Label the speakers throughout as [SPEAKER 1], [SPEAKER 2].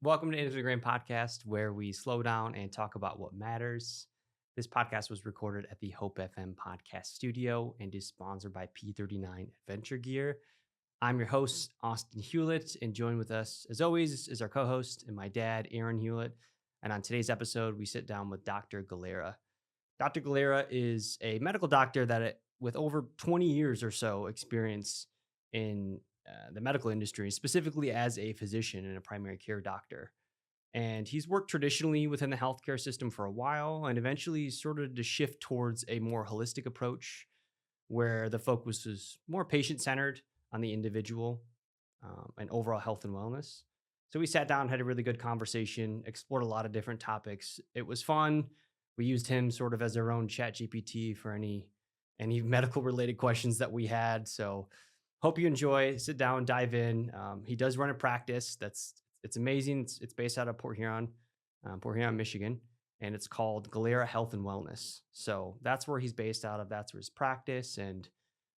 [SPEAKER 1] Welcome to Into the Grain podcast, where we slow down and talk about what matters. This podcast was recorded at the Hope FM podcast studio and is sponsored by P39 Adventure Gear. I'm your host, Austin Hewlett, and joined with us, as always, is our co-host and my dad, Aaron Hewlett. And on today's episode, we sit down with Dr. Galera. Dr. Galera is a medical doctor with over 20 years or so experience in the medical industry, specifically as a physician and a primary care doctor. And he's worked traditionally within the healthcare system for a while and eventually started to shift towards a more holistic approach where the focus is more patient centered on the individual and overall health and wellness. So we sat down, had a really good conversation, explored a lot of different topics. It was fun. We used him sort of as our own chat GPT for any medical related questions that we had. So hope you enjoy, sit down, dive in. He does run a practice it's amazing. It's based out of Port Huron, Michigan, and it's called Galera Health and Wellness. So that's where he's based out of. That's where his practice, and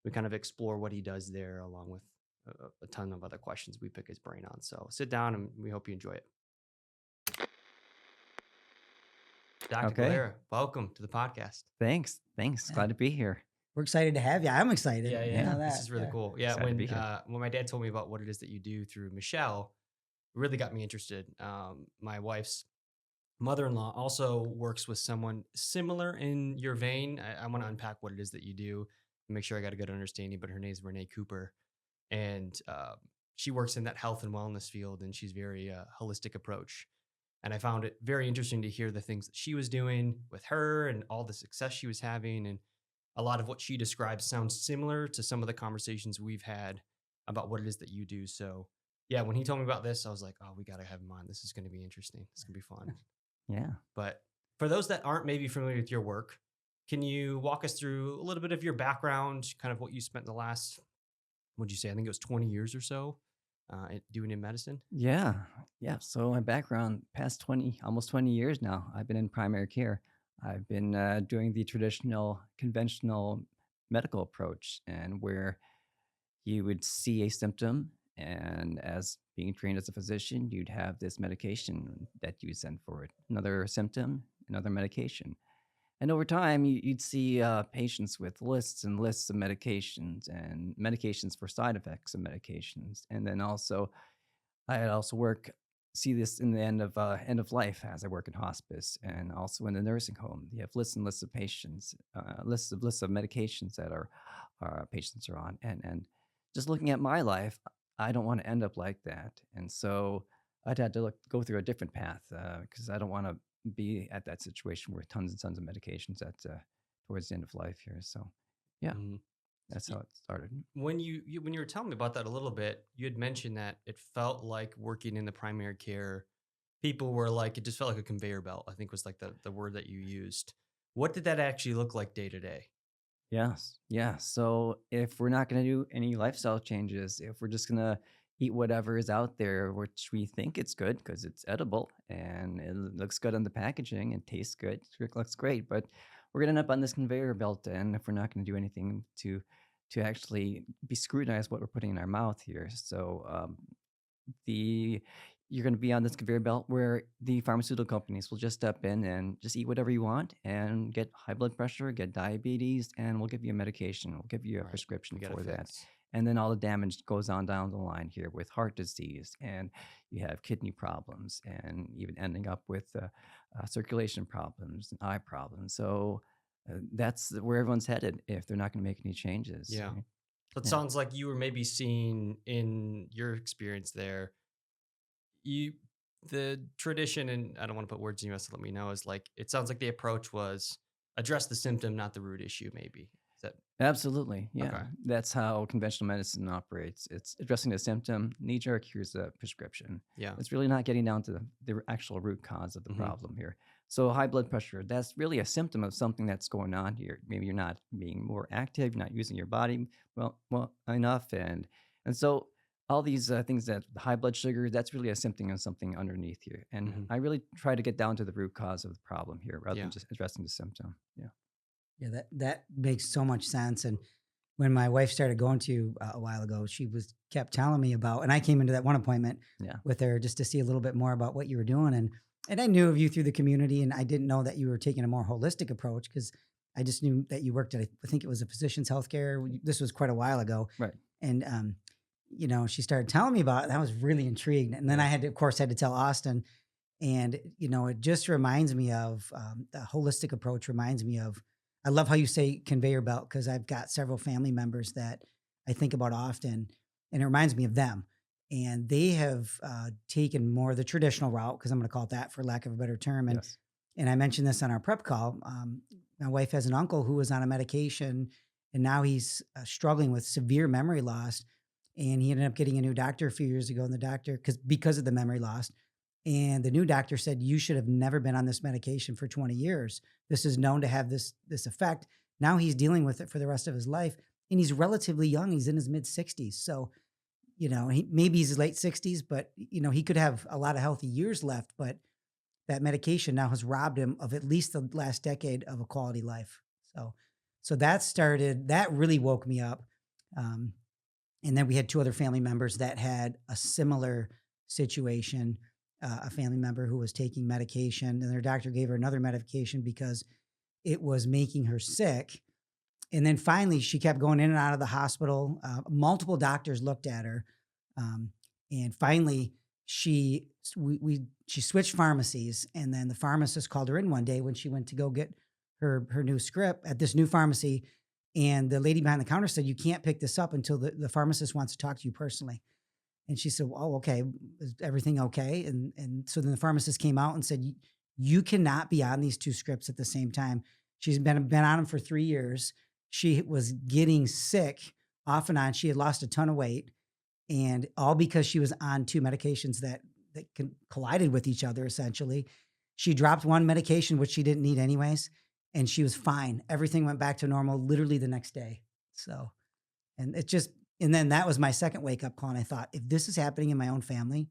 [SPEAKER 1] we kind of explore what he does there, along with a ton of other questions we pick his brain on. So sit down, and we hope you enjoy it. Dr.
[SPEAKER 2] Okay.
[SPEAKER 1] Galera, welcome to the podcast.
[SPEAKER 2] Thanks.
[SPEAKER 3] Yeah.
[SPEAKER 2] Glad to be here.
[SPEAKER 3] We're excited to have you. I'm excited.
[SPEAKER 1] Yeah.
[SPEAKER 3] You know
[SPEAKER 1] This
[SPEAKER 3] that.
[SPEAKER 1] is really cool. Yeah,
[SPEAKER 2] Excited to be here.
[SPEAKER 1] when my dad told me about what it is that you do through Michelle, it really got me interested. My wife's mother-in-law also works with someone similar in your vein. I want to unpack what it is that you do and make sure I got a good understanding. But her name is Renee Cooper, and she works in that health and wellness field, and she's very holistic approach. And I found it very interesting to hear the things that she was doing with her and all the success she was having. And a lot of what she describes sounds similar to some of the conversations we've had about what it is that you do. So yeah, when he told me about this, I was like, oh, we got to have him on. This is going to be interesting. It's going to be fun.
[SPEAKER 2] Yeah.
[SPEAKER 1] But for those that aren't maybe familiar with your work, can you walk us through a little bit of your background, kind of what you spent the last, what'd you say? I think it was 20 years or so doing in medicine.
[SPEAKER 2] Yeah. So my background, past 20, almost 20 years now, I've been in primary care. I've been doing the traditional, conventional medical approach, and where you would see a symptom, and as being trained as a physician, you'd have this medication that you send for it. Another symptom, another medication. And over time, you'd see patients with lists and lists of medications and medications for side effects of medications. And then also, I also see this in the end of life as I work in hospice and also in the nursing home. You have lists and lists of patients, lists of medications that our patients are on. And just looking at my life, I don't want to end up like that. And so I'd had to go through a different path because I don't want to be at that situation where tons and tons of medications towards the end of life here. So yeah, that's how it started.
[SPEAKER 1] When you were telling me about that a little bit, you had mentioned that it felt like working in the primary care, people were like, it just felt like a conveyor belt, I think was like the word that you used. What did that actually look like day to day?
[SPEAKER 2] Yes. Yeah. So if we're not going to do any lifestyle changes, if we're just going to eat whatever is out there, which we think it's good because it's edible and it looks good on the packaging and tastes good, it looks great, but we're going to end up on this conveyor belt. And if we're not going to do anything to actually be scrutinized what we're putting in our mouth here. So you're going to be on this conveyor belt where the pharmaceutical companies will just step in and just eat whatever you want and get high blood pressure, get diabetes, and we'll give you a medication. We'll give you a prescription for that. And then all the damage goes on down the line here with heart disease, and you have kidney problems, and even ending up with circulation problems and eye problems. So that's where everyone's headed if they're not going to make any changes.
[SPEAKER 1] Yeah.
[SPEAKER 2] Right?
[SPEAKER 1] So it sounds like you were maybe seeing in your experience there, the tradition, and I don't want to put words in your mouth, so let me know, is like, it sounds like the approach was address the symptom, not the root issue, maybe. Is that
[SPEAKER 2] Absolutely. Yeah.
[SPEAKER 1] Okay.
[SPEAKER 2] That's how conventional medicine operates. It's addressing the symptom, knee-jerk, here's the prescription.
[SPEAKER 1] Yeah.
[SPEAKER 2] It's really not getting down to the actual root cause of the
[SPEAKER 1] Mhm.
[SPEAKER 2] problem here. So high blood pressure, that's really a symptom of something that's going on here. Maybe you're not being more active, you're not using your body well enough. And so all these things, that high blood sugar, that's really a symptom of something underneath here. And
[SPEAKER 1] Mhm.
[SPEAKER 2] I really try to get down to the root cause of the problem here rather
[SPEAKER 1] Yeah.
[SPEAKER 2] than just addressing the symptom. Yeah.
[SPEAKER 3] Yeah, that makes so much sense. And when my wife started going to you a while ago, she was kept telling me about, and I came into that one appointment
[SPEAKER 2] Yeah.
[SPEAKER 3] with her just to see a little bit more about what you were doing. And I knew of you through the community, and I didn't know that you were taking a more holistic approach because I just knew that you worked at, I think it was a physician's healthcare. This was quite a while ago.
[SPEAKER 2] Right.
[SPEAKER 3] And, she started telling me about it, and I was really intrigued. And then I had to, of course, had to tell Austin. And, it just reminds me of the holistic approach reminds me of, I love how you say conveyor belt because I've got several family members that I think about often, and it reminds me of them. And they have taken more the traditional route, because I'm going to call it that for lack of a better term.
[SPEAKER 2] Yes.
[SPEAKER 3] And I mentioned this on our prep call. My wife has an uncle who was on a medication, and now he's struggling with severe memory loss. And he ended up getting a new doctor a few years ago, and the doctor, because of the memory loss, and the new doctor said, you should have never been on this medication for 20 years. This is known to have this effect. Now he's dealing with it for the rest of his life. And he's relatively young. He's in his mid 60s. So, maybe he's late 60s, but, he could have a lot of healthy years left. But that medication now has robbed him of at least the last decade of a quality life. So that really woke me up. Um, and then we had two other family members that had a similar situation, a family member who was taking medication, and their doctor gave her another medication because it was making her sick. And then finally, she kept going in and out of the hospital. Multiple doctors looked at her, and finally, she switched pharmacies. And then the pharmacist called her in one day when she went to go get her new script at this new pharmacy. And the lady behind the counter said, "You can't pick this up until the pharmacist wants to talk to you personally." And she said, "Oh, okay. Is everything okay?" And so then the pharmacist came out and said, "You cannot be on these two scripts at the same time." She's been on them for 3 years. She was getting sick off and on. She had lost a ton of weight, and all because she was on two medications that collided with each other. Essentially, she dropped one medication which she didn't need anyways, and she was fine. Everything went back to normal literally the next day. So, and it just and then that was my second wake up call. And I thought, if this is happening in my own family,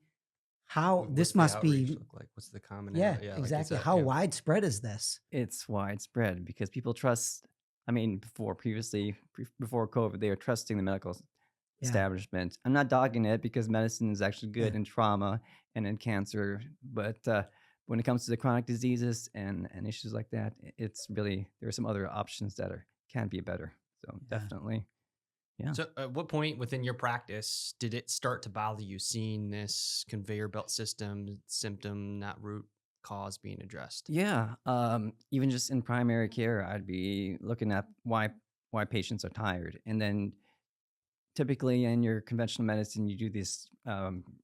[SPEAKER 3] how
[SPEAKER 1] What's
[SPEAKER 3] this
[SPEAKER 1] the
[SPEAKER 3] must
[SPEAKER 1] outreach
[SPEAKER 3] be,
[SPEAKER 1] look like? What's the common
[SPEAKER 3] yeah,
[SPEAKER 1] yeah, like is
[SPEAKER 3] exactly.
[SPEAKER 1] that
[SPEAKER 3] How
[SPEAKER 1] yeah.
[SPEAKER 3] widespread is this?
[SPEAKER 2] It's widespread because people trust. I mean, before COVID, they were trusting the medical
[SPEAKER 3] Yeah,
[SPEAKER 2] establishment. I'm not dogging it because medicine is actually
[SPEAKER 3] yeah,
[SPEAKER 2] good in trauma and in cancer, but when it comes to the chronic diseases and issues like that, it's really there are some other options that can be better. So
[SPEAKER 3] yeah.
[SPEAKER 2] definitely, yeah.
[SPEAKER 1] So, at what point within your practice did it start to bother you seeing this conveyor belt system symptom, not root cause being addressed?
[SPEAKER 2] Yeah, even just in primary care, I'd be looking at why patients are tired, and then typically in your conventional medicine, you do these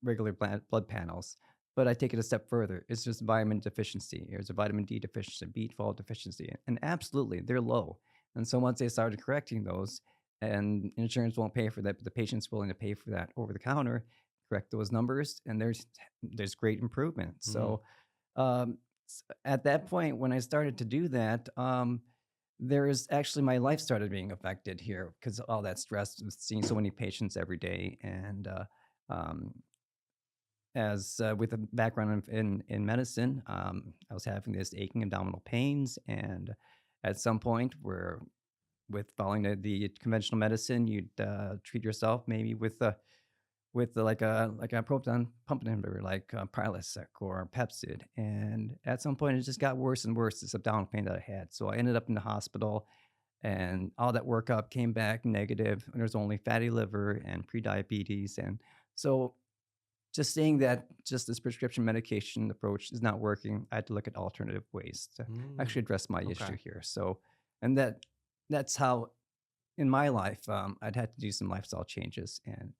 [SPEAKER 2] regular blood panels. But I take it a step further. It's just vitamin deficiency. There's a vitamin D deficiency, B12 deficiency, and absolutely they're low. And so once they started correcting those, and insurance won't pay for that, but the patient's willing to pay for that over the counter, correct those numbers, and there's great improvement.
[SPEAKER 1] Mhm.
[SPEAKER 2] So um, at that point, when I started to do that, there's actually my life started being affected here because all that stress of seeing so many patients every day, and um, as with a background in medicine, I was having this aching abdominal pains, and at some point, where with following the conventional medicine, you'd treat yourself maybe with like a proton pump inhibitor like Prilosec or Pepsid, and at some point it just got worse and worse. This abdominal pain that I had, so I ended up in the hospital, and all that workup came back negative. And there's only fatty liver and prediabetes, and so just seeing that just this prescription medication approach is not working, I had to look at alternative ways to
[SPEAKER 1] Mm,
[SPEAKER 2] actually address my issue
[SPEAKER 1] okay.
[SPEAKER 2] here. So, and that's how in my life, I'd had to do some lifestyle changes, and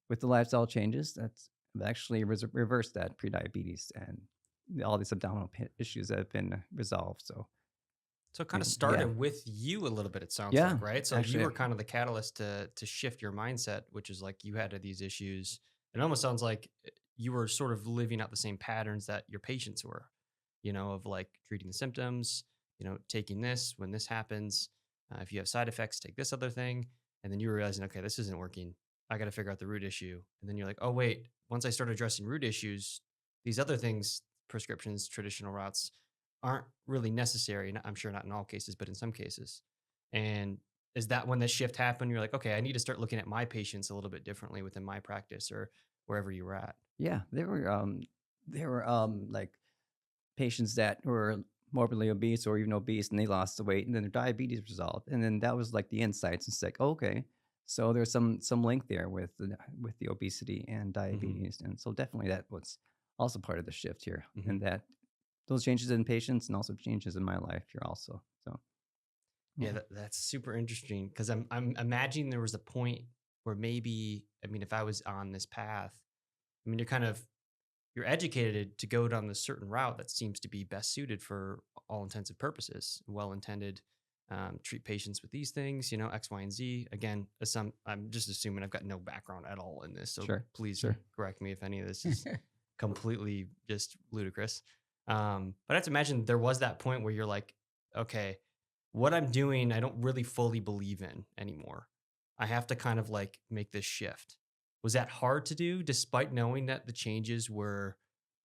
[SPEAKER 2] with the lifestyle changes, that's I've actually reversed that prediabetes and all these abdominal issues that have been resolved. So,
[SPEAKER 1] So it kind of
[SPEAKER 2] yeah,
[SPEAKER 1] started with you a little bit, it sounds
[SPEAKER 2] yeah,
[SPEAKER 1] like, right? So you
[SPEAKER 2] actually,
[SPEAKER 1] were kind of the catalyst to shift your mindset, which is like you had these issues. It almost sounds like you were sort of living out the same patterns that your patients were, of like treating the symptoms, taking this when this happens. If you have side effects, take this other thing. And then you were realizing, okay, this isn't working. I got to figure out the root issue. And then you're like, oh, wait, once I start addressing root issues, these other things, prescriptions, traditional routes, aren't really necessary. I'm sure not in all cases, but in some cases. And is that when the shift happened? You're like, okay, I need to start looking at my patients a little bit differently within my practice or wherever you were at.
[SPEAKER 2] Yeah, there were like patients that were morbidly obese or even obese and they lost the weight and then their diabetes resolved. And then that was like the insights. It's like, okay, so there's some link there with the obesity and
[SPEAKER 1] Hmm.
[SPEAKER 2] diabetes. And so definitely that was also part of the shift here.
[SPEAKER 1] Hmm.
[SPEAKER 2] And that those changes in patients and also changes in my life here also. So
[SPEAKER 1] Yeah,
[SPEAKER 2] yeah.
[SPEAKER 1] that's super interesting because I'm imagining there was a point where maybe, I mean, if I was on this path, I mean, you're educated to go down this certain route that seems to be best suited for all intents and purposes, well intended. Treat patients with these things, X, Y, and Z. Again, I'm just assuming I've got no background at all in this, so
[SPEAKER 2] Sure.
[SPEAKER 1] please
[SPEAKER 2] Sure.
[SPEAKER 1] correct me if any of this is completely just ludicrous. But I have to imagine there was that point where you're like, okay, what I'm doing, I don't really fully believe in anymore. I have to kind of like make this shift. Was that hard to do despite knowing that the changes were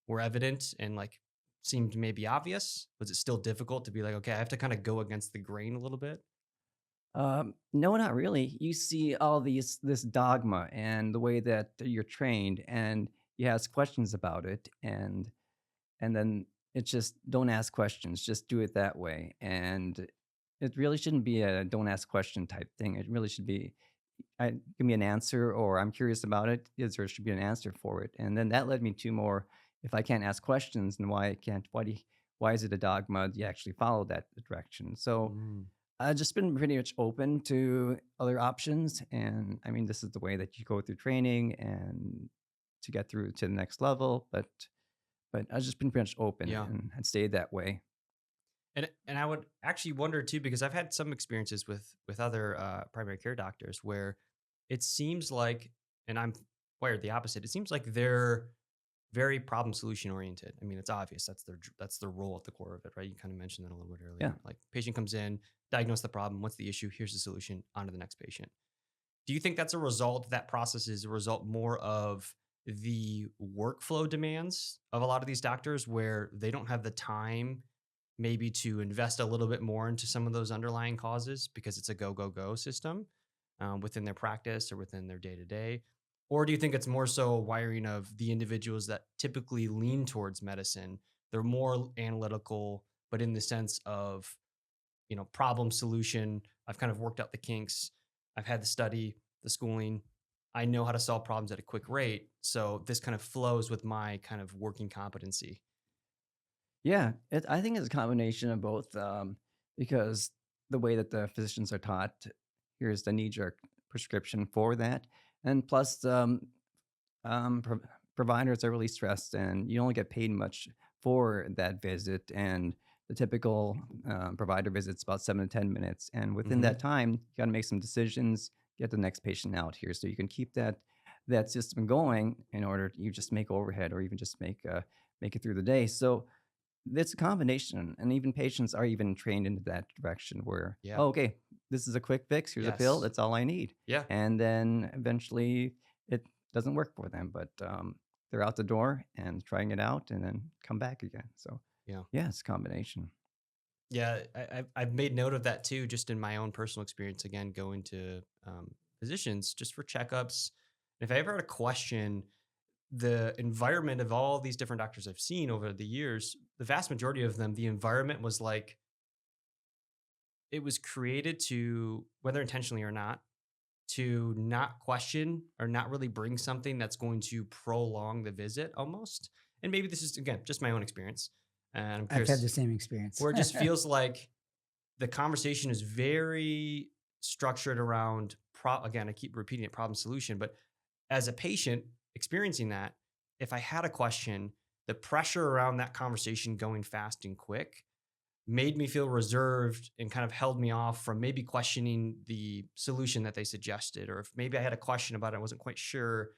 [SPEAKER 1] evident and like seemed maybe obvious? Was it still difficult to be like, okay, I have to kind of go against the grain a little bit?
[SPEAKER 2] No, not really. You see all these this dogma and the way that you're trained, and you ask questions about it, and then it's just don't ask questions, just do it that way. And it really shouldn't be a don't ask question type thing. It really should be give me an answer or I'm curious about it. Is there should be an answer for it? And then that led me to more if I can't ask questions, then why I can't why is it a dogma? Do you actually follow that direction? So
[SPEAKER 1] Mm,
[SPEAKER 2] I've just been pretty much open to other options. And I mean, this is the way that you go through training and to get through to the next level. But I've just been pretty much open
[SPEAKER 1] yeah.
[SPEAKER 2] and stayed that way.
[SPEAKER 1] And I would actually wonder too, because I've had some experiences with other primary care doctors where it seems like, and I'm wired the opposite. It seems like they're very problem solution oriented. I mean, it's obvious that's their role at the core of it, right? You kind of mentioned that a little bit
[SPEAKER 2] Yeah.
[SPEAKER 1] earlier. Like, patient comes in, diagnose the problem. What's the issue? Here's the solution. On to the next patient. Do you think that's a result? That process is a result more of the workflow demands of a lot of these doctors, where they don't have the time maybe to invest a little bit more into some of those underlying causes because it's a go go go system within their practice or within their day to day? Or do you think it's more so a wiring of the individuals that typically lean towards medicine? They're more analytical, but in the sense of, problem solution. I've kind of worked out the kinks. I've had the study, the schooling. I know how to solve problems at a quick rate. So this kind of flows with my kind of working competency.
[SPEAKER 2] Yeah. I think it's a combination of both because the way that the physicians are taught, here's the knee jerk prescription for that. And plus, providers are really stressed and you only get paid much for that visit. And the typical provider visit's about 7 to 10 minutes. And within
[SPEAKER 1] Hmm.
[SPEAKER 2] that time, you got to make some decisions, get the next patient out here. So you can keep that system going in order you just make overhead or even just make it through the day. So it's a combination, and even patients are even trained into that direction where,
[SPEAKER 1] Yeah.
[SPEAKER 2] "Oh, okay, this is a quick fix. Here's a pill.
[SPEAKER 1] Yes.
[SPEAKER 2] That's all I need."
[SPEAKER 1] Yeah.
[SPEAKER 2] And then eventually it doesn't work for them, but they're out the door and trying it out and then come back again. So
[SPEAKER 1] Yeah.
[SPEAKER 2] yeah, it's a combination.
[SPEAKER 1] Yeah. I've made note of that too, just in my own personal experience. Again, going to physicians just for checkups. If I ever had a question, the environment of all these different doctors I've seen over the years, the vast majority of them, the environment was like, it was created to, whether intentionally or not, to not question or not really bring something that's going to prolong the visit almost. And maybe this is, again, just my own experience. And I'm
[SPEAKER 3] I've had
[SPEAKER 1] curious,
[SPEAKER 3] the same experience.
[SPEAKER 1] where it just feels like the conversation is very structured around, again, I keep repeating it, problem solution. But as a patient experiencing that, if I had a question, the pressure around that conversation going fast and quick made me feel reserved and kind of held me off from maybe questioning the solution that they suggested. Or if maybe I had a question about it, I wasn't quite sure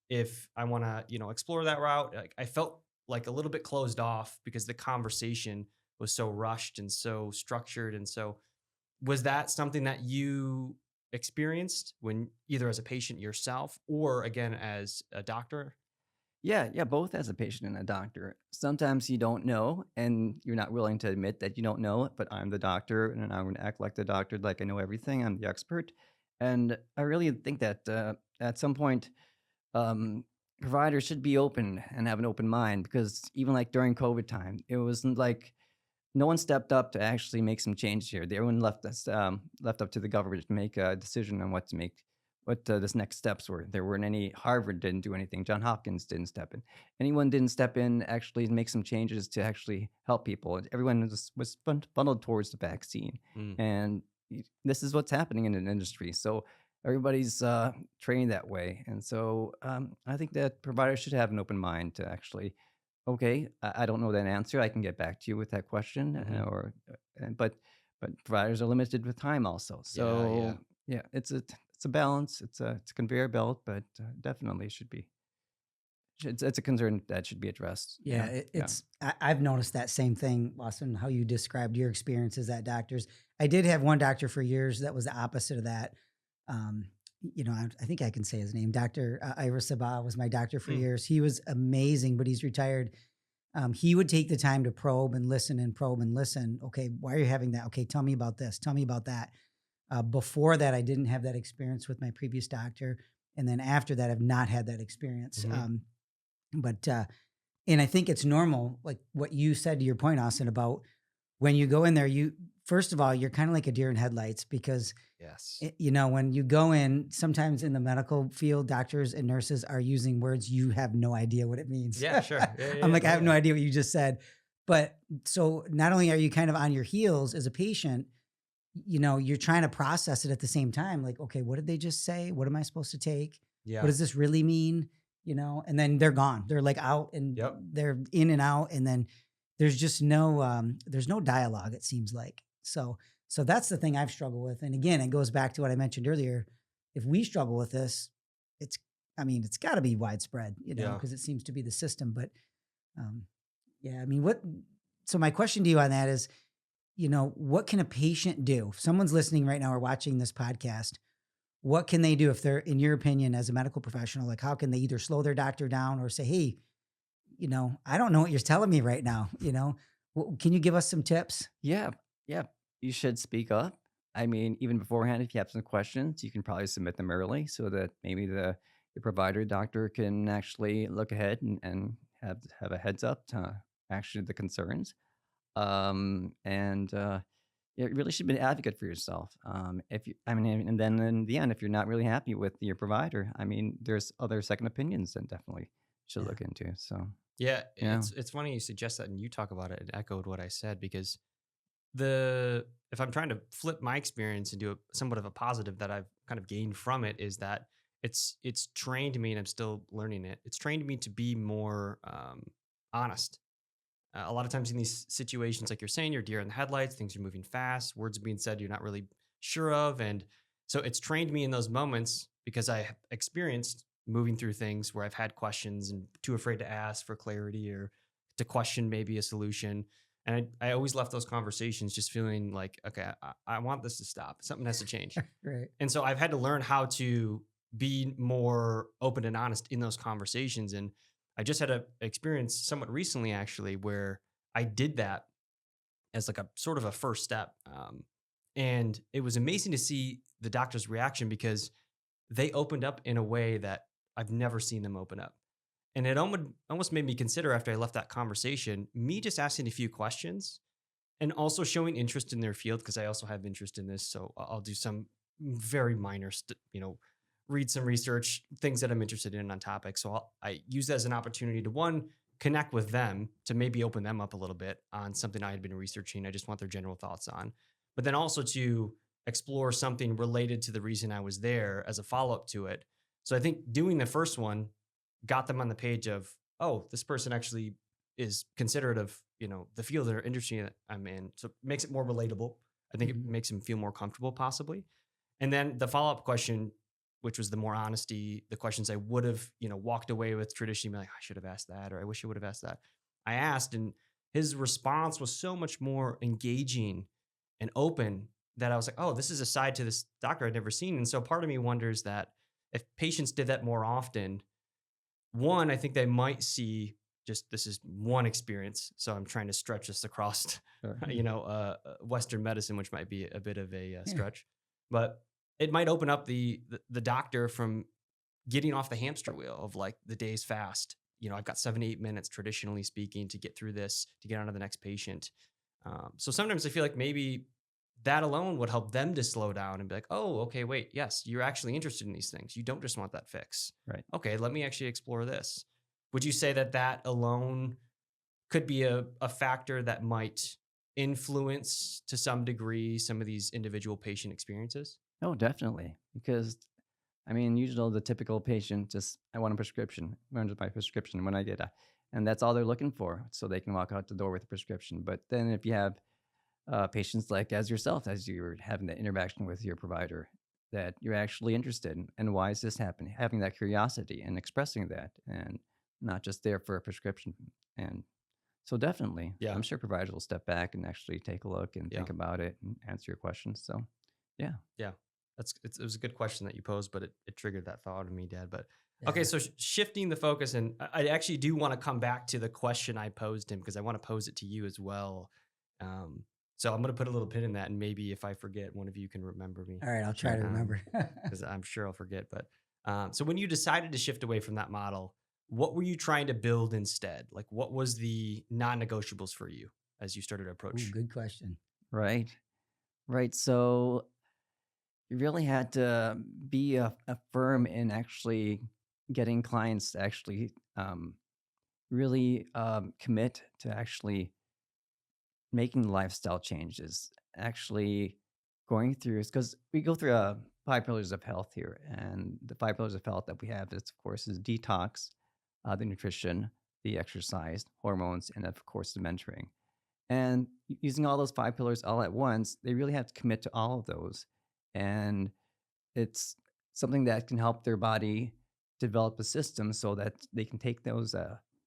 [SPEAKER 1] if I want to, explore that route. Like, I felt like a little bit closed off because the conversation was so rushed and so structured. And so, was that something that you experienced when, either as a patient yourself or again as a doctor?
[SPEAKER 2] Yeah, yeah, both as a patient and a doctor. Sometimes you don't know, and you're not willing to admit that you don't know, but I'm the doctor, and I'm gonna act like the doctor, like I know everything, I'm the expert. And I really think that at some point, um, providers should be open and have an open mind because even like during COVID time, it wasn't like no one stepped up to actually make some change here. Everyone left up to the government to make a decision on what this next steps were. There weren't any. Harvard didn't do anything. John Hopkins didn't step in. Anyone didn't step in actually to make some changes to actually help people. Everyone was funneled towards the vaccine,
[SPEAKER 1] Mm.
[SPEAKER 2] and this is what's happening in an industry. So everybody's trained that way, and so I think that providers should have an open mind to actually okay, I don't know that answer. I can get back to you with that question,
[SPEAKER 1] Hmm.
[SPEAKER 2] but providers are limited with time also.
[SPEAKER 1] Yeah, yeah.
[SPEAKER 2] So yeah, it's a balance. It's a conveyor belt, but definitely should be. It's a concern that should be addressed.
[SPEAKER 3] Yeah,
[SPEAKER 2] Yeah.
[SPEAKER 3] I've noticed that same thing, Lawson, how you described your experiences at doctors. I did have one doctor for years that was the opposite of that. Um, I think I can say his name. Dr. Ira Sabah was my doctor for
[SPEAKER 1] Mm.
[SPEAKER 3] years. He was amazing, but he's retired. He would take the time to probe and listen and probe and listen. Okay, why are you having that? Okay, tell me about this. Tell me about that. Before that, I didn't have that experience with my previous doctor. And then after that, I've not had that experience.
[SPEAKER 1] Hmm.
[SPEAKER 3] But and I think it's normal, like what you said to your point, Austin, about when you go in there, you first of all, you're kind of like a deer in headlights because
[SPEAKER 1] Yes.
[SPEAKER 3] when you go in, sometimes in the medical field, doctors and nurses are using words you have no idea what it means.
[SPEAKER 1] Yeah, sure. Yeah, yeah,
[SPEAKER 3] I'm
[SPEAKER 1] yeah.
[SPEAKER 3] like, I
[SPEAKER 1] Oh,
[SPEAKER 3] have no
[SPEAKER 1] yeah.
[SPEAKER 3] idea what you just said. But so not only are you kind of on your heels as a patient, you're trying to process it at the same time. Like, okay, what did they just say? What am I supposed to take? What
[SPEAKER 1] Yeah.
[SPEAKER 3] does this really mean? And then they're gone. They're like out and
[SPEAKER 1] Yep.
[SPEAKER 3] they're in and out. And then there's no dialogue, it seems like. So that's the thing I've struggled with. And again, it goes back to what I mentioned earlier. If we struggle with this, it's I mean, it's gotta be widespread,
[SPEAKER 1] Yeah.
[SPEAKER 3] because it seems to be the system. But um, yeah, I mean, what so my question to you on that is, what can a patient do? If someone's listening right now or watching this podcast, what can they do if they're, in your opinion, as a medical professional, like how can they either slow their doctor down or say, hey, I don't know what you're telling me right now, Can you give us some tips?
[SPEAKER 2] Yeah, yeah. You should speak up. I mean, even beforehand, if you have some questions, you can probably submit them early so that maybe the provider doctor can actually look ahead and have a heads up to actually the concerns. And You really should be an advocate for yourself. If you, I mean, and then in the end, if you're not really happy with your provider, I mean, there's other second opinions that definitely should
[SPEAKER 3] Yeah.
[SPEAKER 2] look into. So
[SPEAKER 1] Yeah.
[SPEAKER 2] yeah,
[SPEAKER 1] It's funny you suggest that and you talk about it. It echoed what I said because the if I'm trying to flip my experience into a somewhat of a positive that I've kind of gained from it is that it's trained me and I'm still learning it. It's trained me to be more honest. A lot of times in these situations, like you're saying, you're deer in the headlights, things are moving fast, words are being said you're not really sure of. And so it's trained me in those moments because I have experienced moving through things where I've had questions and too afraid to ask for clarity or to question maybe a solution. And I always left those conversations just feeling like, okay, I want this to stop. Something has to change.
[SPEAKER 3] Right.
[SPEAKER 1] And so I've had to learn how to be more open and honest in those conversations. And I just had a experience somewhat recently, actually, where I did that as like a sort of a first step. And it was amazing to see the doctor's reaction because they opened up in a way that I've never seen them open up. And it almost made me consider after I left that conversation, me just asking a few questions and also showing interest in their field because I also have interest in this. So I'll do some very minor, read some research, things that I'm interested in on topics. So I use that as an opportunity to one, connect with them to maybe open them up a little bit on something I had been researching. I just want their general thoughts on, but then also to explore something related to the reason I was there as a follow up to it. So I think doing the first one got them on the page of, oh, this person actually is considerate of, the field or industry that I'm in. So it makes it more relatable. I think it
[SPEAKER 3] Mhm.
[SPEAKER 1] makes them feel more comfortable possibly. And then the follow-up question, which was the more honesty, the questions I would have, walked away with traditionally, be like, I should have asked that, or I wish I would have asked that. I asked, and his response was so much more engaging and open that I was like, oh, this is a side to this doctor I'd never seen. And so part of me wonders that if patients did that more often, one, I think they might see just this is one experience. So I'm trying to stretch this across,
[SPEAKER 2] Sure.
[SPEAKER 1] Western medicine, which might be a bit of a
[SPEAKER 3] Yeah.
[SPEAKER 1] stretch, but it might open up the doctor from getting off the hamster wheel of like the day's fast. I've got 7 to 8 minutes, traditionally speaking, to get through this, to get on to the next patient. So sometimes I feel like maybe that alone would help them to slow down and be like, oh, okay, wait, yes, you're actually interested in these things. You don't just want that fix.
[SPEAKER 2] Right.
[SPEAKER 1] Okay, let me actually explore this. Would you say that that alone could be a factor that might influence to some degree some of these individual patient experiences?
[SPEAKER 2] Oh, definitely. Because I mean, usually the typical patient just, I want a prescription. Runs my prescription when I get a, and that's all they're looking for. So they can walk out the door with a prescription. But then if you have patients like as yourself, as you're having that interaction with your provider, that you're actually interested in, and why is this happening? Having that curiosity and expressing that, and not just there for a prescription. And so definitely,
[SPEAKER 1] Yeah,
[SPEAKER 2] I'm sure providers will step back and actually take a look and
[SPEAKER 1] yeah.
[SPEAKER 2] think about it and answer your questions. So yeah.
[SPEAKER 1] Yeah, it was a good question that you posed, but it triggered that thought in me, Dad. But okay,
[SPEAKER 3] Yeah.
[SPEAKER 1] so shifting the focus, and I actually do want to come back to the question I posed him because I want to pose it to you as well. Um, so I'm going to put a little pin in that, and maybe if I forget, one of you can remember me
[SPEAKER 3] All right, I'll try to
[SPEAKER 2] Sure.
[SPEAKER 3] remember.
[SPEAKER 1] because I'm sure I'll forget. But so when you decided to shift away from that model, what were you trying to build instead? Like, what was the non-negotiables for you as you started to
[SPEAKER 3] Ooh,
[SPEAKER 1] approach?
[SPEAKER 3] good question.
[SPEAKER 2] Right. Right. So you really had to be a firm in actually getting clients to actually really commit to actually making lifestyle changes, actually going through, because we go through 5 pillars of health here. And the 5 pillars of health that we have is, of course, is detox, the nutrition, the exercise, hormones, and of course, the mentoring. And using all those 5 pillars all at once, they really have to commit to all of those. And it's something that can help their body develop a system so that they can take those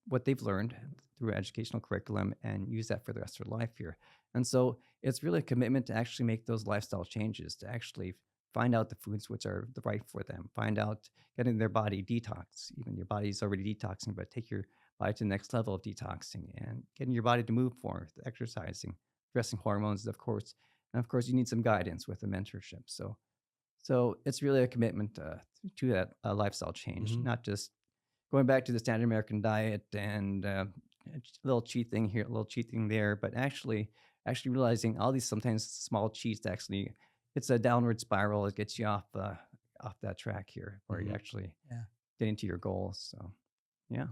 [SPEAKER 2] what they've learned through educational curriculum and use that for the rest of their life here. And so it's really a commitment to actually make those lifestyle changes, to actually find out the foods which are the right for them, find out getting their body detox. Even your body's already detoxing, but take your body to the next level of detoxing and getting your body to move forward, exercising, addressing hormones, of course. And of course, you need some guidance with a mentorship. So it's really a commitment to that lifestyle change,
[SPEAKER 1] Hmm.
[SPEAKER 2] not just going back to the standard American diet and a little cheat thing here, a little cheat thing there, but actually realizing all these sometimes small cheats actually, it's a downward spiral. It gets you off that track here, where you
[SPEAKER 1] Hmm.
[SPEAKER 2] actually
[SPEAKER 3] Yeah.
[SPEAKER 2] getting to your goals. So yeah,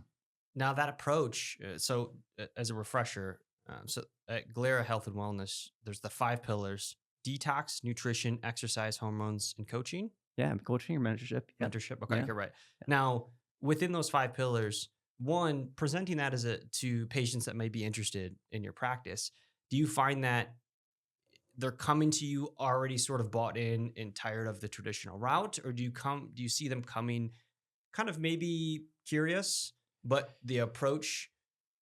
[SPEAKER 1] Now that approach, as a refresher, so at Galera Health and Wellness, there's the 5 pillars: detox, nutrition, exercise, hormones, and coaching,
[SPEAKER 2] yeah, coaching your mentorship. Yep,
[SPEAKER 1] mentorship. Okay,
[SPEAKER 2] yeah.
[SPEAKER 1] okay, right. Now, within those 5 pillars, one, presenting that as a to patients that may be interested in your practice, do you find that they're coming to you already sort of bought in and tired of the traditional route, or do you see them coming kind of maybe curious, but the approach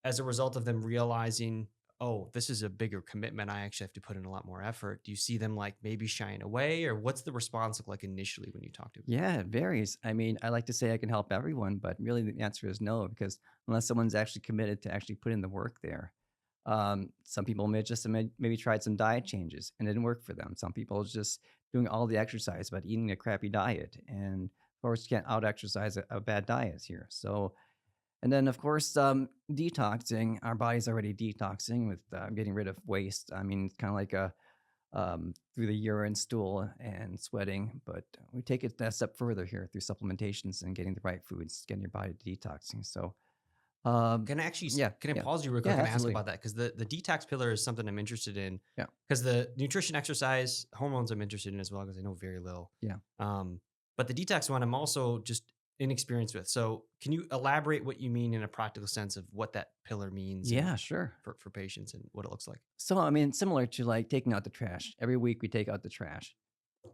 [SPEAKER 1] as a result of them realizing, oh, this is a bigger commitment. I actually have to put in a lot more effort. Do you see them like maybe shying away, or what's the response look like initially when you talk to them?
[SPEAKER 2] Yeah, it varies. I mean, I like to say I can help everyone, but really the answer is no, because unless someone's actually committed to actually put in the work there, some people may just maybe tried some diet changes and it didn't work for them. Some people just doing all the exercise but eating a crappy diet, and of course you can't out exercise a bad diet here. So, and then of course detoxing. Our body's already detoxing with getting rid of waste. I mean, it's kind of like a through the urine, stool, and sweating. But we take it a step further here through supplementations and getting the right foods, getting your body detoxing. So, um,
[SPEAKER 1] Can I actually
[SPEAKER 2] yeah,
[SPEAKER 1] can I
[SPEAKER 2] yeah,
[SPEAKER 1] pause you real
[SPEAKER 2] yeah,
[SPEAKER 1] quick and ask
[SPEAKER 2] absolutely.
[SPEAKER 1] about that? Because the detox pillar is something I'm interested in.
[SPEAKER 2] Yeah,
[SPEAKER 1] Because the nutrition, exercise, hormones I'm interested in as well, because I know very little.
[SPEAKER 2] yeah.
[SPEAKER 1] Um, but the detox one I'm also just inexperienced with. So can you elaborate what you mean in a practical sense of what that pillar means and
[SPEAKER 2] Yeah, sure.
[SPEAKER 1] for patients and what it looks like?
[SPEAKER 2] So, I mean, similar to like taking out the trash. Every week we take out the trash.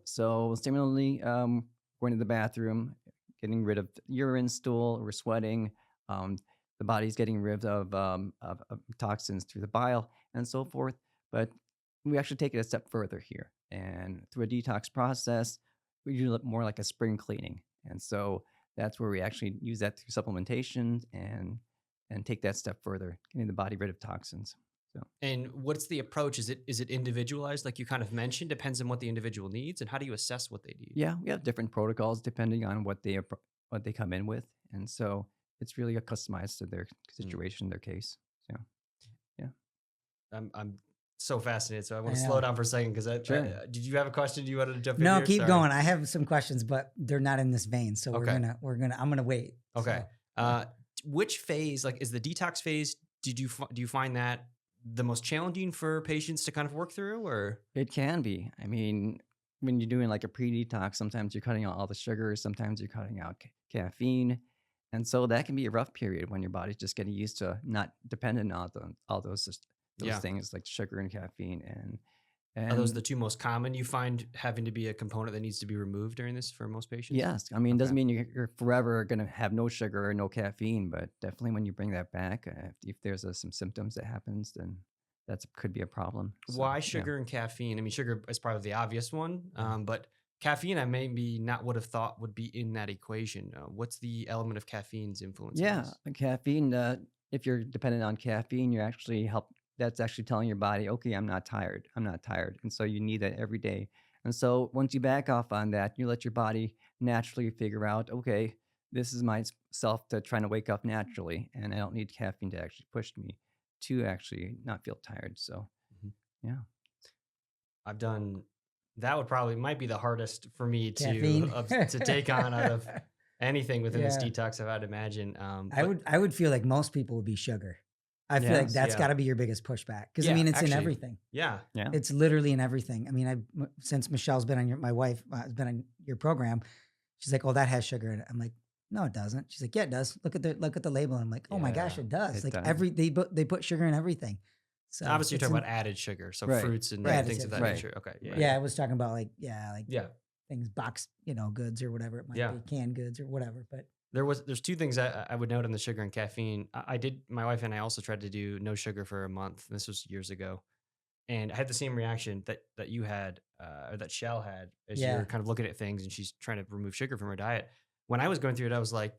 [SPEAKER 2] So, similarly, going to the bathroom, getting rid of urine, stool, we're sweating. Um, the body's getting rid of toxins through the bile and so forth. But we actually take it a step further here. And through a detox process, we do more like a spring cleaning. And so that's where we actually use that through supplementation and take that step further, getting the body rid of toxins. So
[SPEAKER 1] And what's the approach? Is it individualized, like you kind of mentioned? Depends on what the individual needs, and how do you assess what they need?
[SPEAKER 2] yeah, we have different protocols depending on what they come in with, and so it's really customized to their
[SPEAKER 1] Mm.
[SPEAKER 2] situation, their case. So yeah,
[SPEAKER 1] I'm so fascinated. So I want
[SPEAKER 3] I
[SPEAKER 1] to slow
[SPEAKER 3] know.
[SPEAKER 1] down for a second because
[SPEAKER 2] Sure.
[SPEAKER 1] did you have a question? Do you wanted to jump in
[SPEAKER 3] No,
[SPEAKER 1] here?
[SPEAKER 3] keep
[SPEAKER 1] Sorry.
[SPEAKER 3] going. I have some questions, but they're not in this vein. So
[SPEAKER 1] Okay.
[SPEAKER 3] I'm gonna wait.
[SPEAKER 1] Okay.
[SPEAKER 3] So,
[SPEAKER 1] Which phase, like, is the detox phase? Do you find that the most challenging for patients to kind of work through, or?
[SPEAKER 2] it can be. I mean, when you're doing like a pre-detox, sometimes you're cutting out all the sugars, sometimes you're cutting out caffeine, and so that can be a rough period when your body's just getting used to not dependent on all those
[SPEAKER 1] Yeah.
[SPEAKER 2] things like sugar and caffeine
[SPEAKER 1] Are those
[SPEAKER 2] and
[SPEAKER 1] the two most common you find having to be a component that needs to be removed during this for most patients?
[SPEAKER 2] yes, I mean, it doesn't
[SPEAKER 1] Okay.
[SPEAKER 2] mean you're forever going to have no sugar or no caffeine, but definitely when you bring that back, if there's some symptoms that happens, then that could be a problem. So,
[SPEAKER 1] Why
[SPEAKER 2] yeah.
[SPEAKER 1] sugar and caffeine? I mean, sugar is probably the obvious one,
[SPEAKER 3] Yeah.
[SPEAKER 1] but caffeine I maybe not would have thought would be in that equation. What's the element of caffeine's influence in
[SPEAKER 2] Yeah,
[SPEAKER 1] this?
[SPEAKER 2] caffeine, if you're dependent on caffeine, that's actually telling your body, okay, I'm not tired. I'm not tired. And so you need that every day. And so once you back off on that, you let your body naturally figure out, okay, this is myself to trying to wake up naturally. And I don't need caffeine to actually push me to actually not feel tired. So,
[SPEAKER 1] Mhm.
[SPEAKER 2] yeah.
[SPEAKER 1] I've done that would probably might be the hardest for me
[SPEAKER 3] caffeine.
[SPEAKER 1] to take on out of anything within this
[SPEAKER 3] Yeah.
[SPEAKER 1] detox, if I'd imagine.
[SPEAKER 3] I would feel like most people would be sugar. I feel like
[SPEAKER 2] Yes.
[SPEAKER 3] that's
[SPEAKER 1] Yeah.
[SPEAKER 3] got to be your biggest pushback because I
[SPEAKER 1] Yeah,
[SPEAKER 3] mean it's in
[SPEAKER 1] actually,
[SPEAKER 3] everything.
[SPEAKER 1] yeah,
[SPEAKER 2] Yeah.
[SPEAKER 3] It's literally in everything. I mean, since Michelle's been on my wife has been on your program, she's like, "Oh, that has sugar in it." I'm like, "No, it doesn't." She's like, "Yeah, it does. Look at the label." And I'm like, "Oh my gosh,
[SPEAKER 1] yeah.
[SPEAKER 3] it does."
[SPEAKER 2] It
[SPEAKER 3] Like
[SPEAKER 2] does.
[SPEAKER 3] they put sugar in everything. So
[SPEAKER 1] Obviously, you're
[SPEAKER 3] it's
[SPEAKER 1] talking
[SPEAKER 3] in,
[SPEAKER 1] about added sugar, so
[SPEAKER 2] Right.
[SPEAKER 1] fruits and
[SPEAKER 3] Right.
[SPEAKER 1] things of that
[SPEAKER 2] Right.
[SPEAKER 1] nature. Okay, yeah,
[SPEAKER 2] Right.
[SPEAKER 3] yeah, I was talking about like
[SPEAKER 1] yeah.
[SPEAKER 3] things boxed goods or whatever it might
[SPEAKER 1] Yeah.
[SPEAKER 3] be, canned goods or whatever. But
[SPEAKER 1] There's two things I would note on the sugar and caffeine. I did my wife and I also tried to do no sugar for a month. This was years ago, and I had the same reaction that you had or that Shell had as
[SPEAKER 3] yeah,
[SPEAKER 1] you're kind of looking at things and she's trying to remove sugar from her diet. When I was going through it, I was like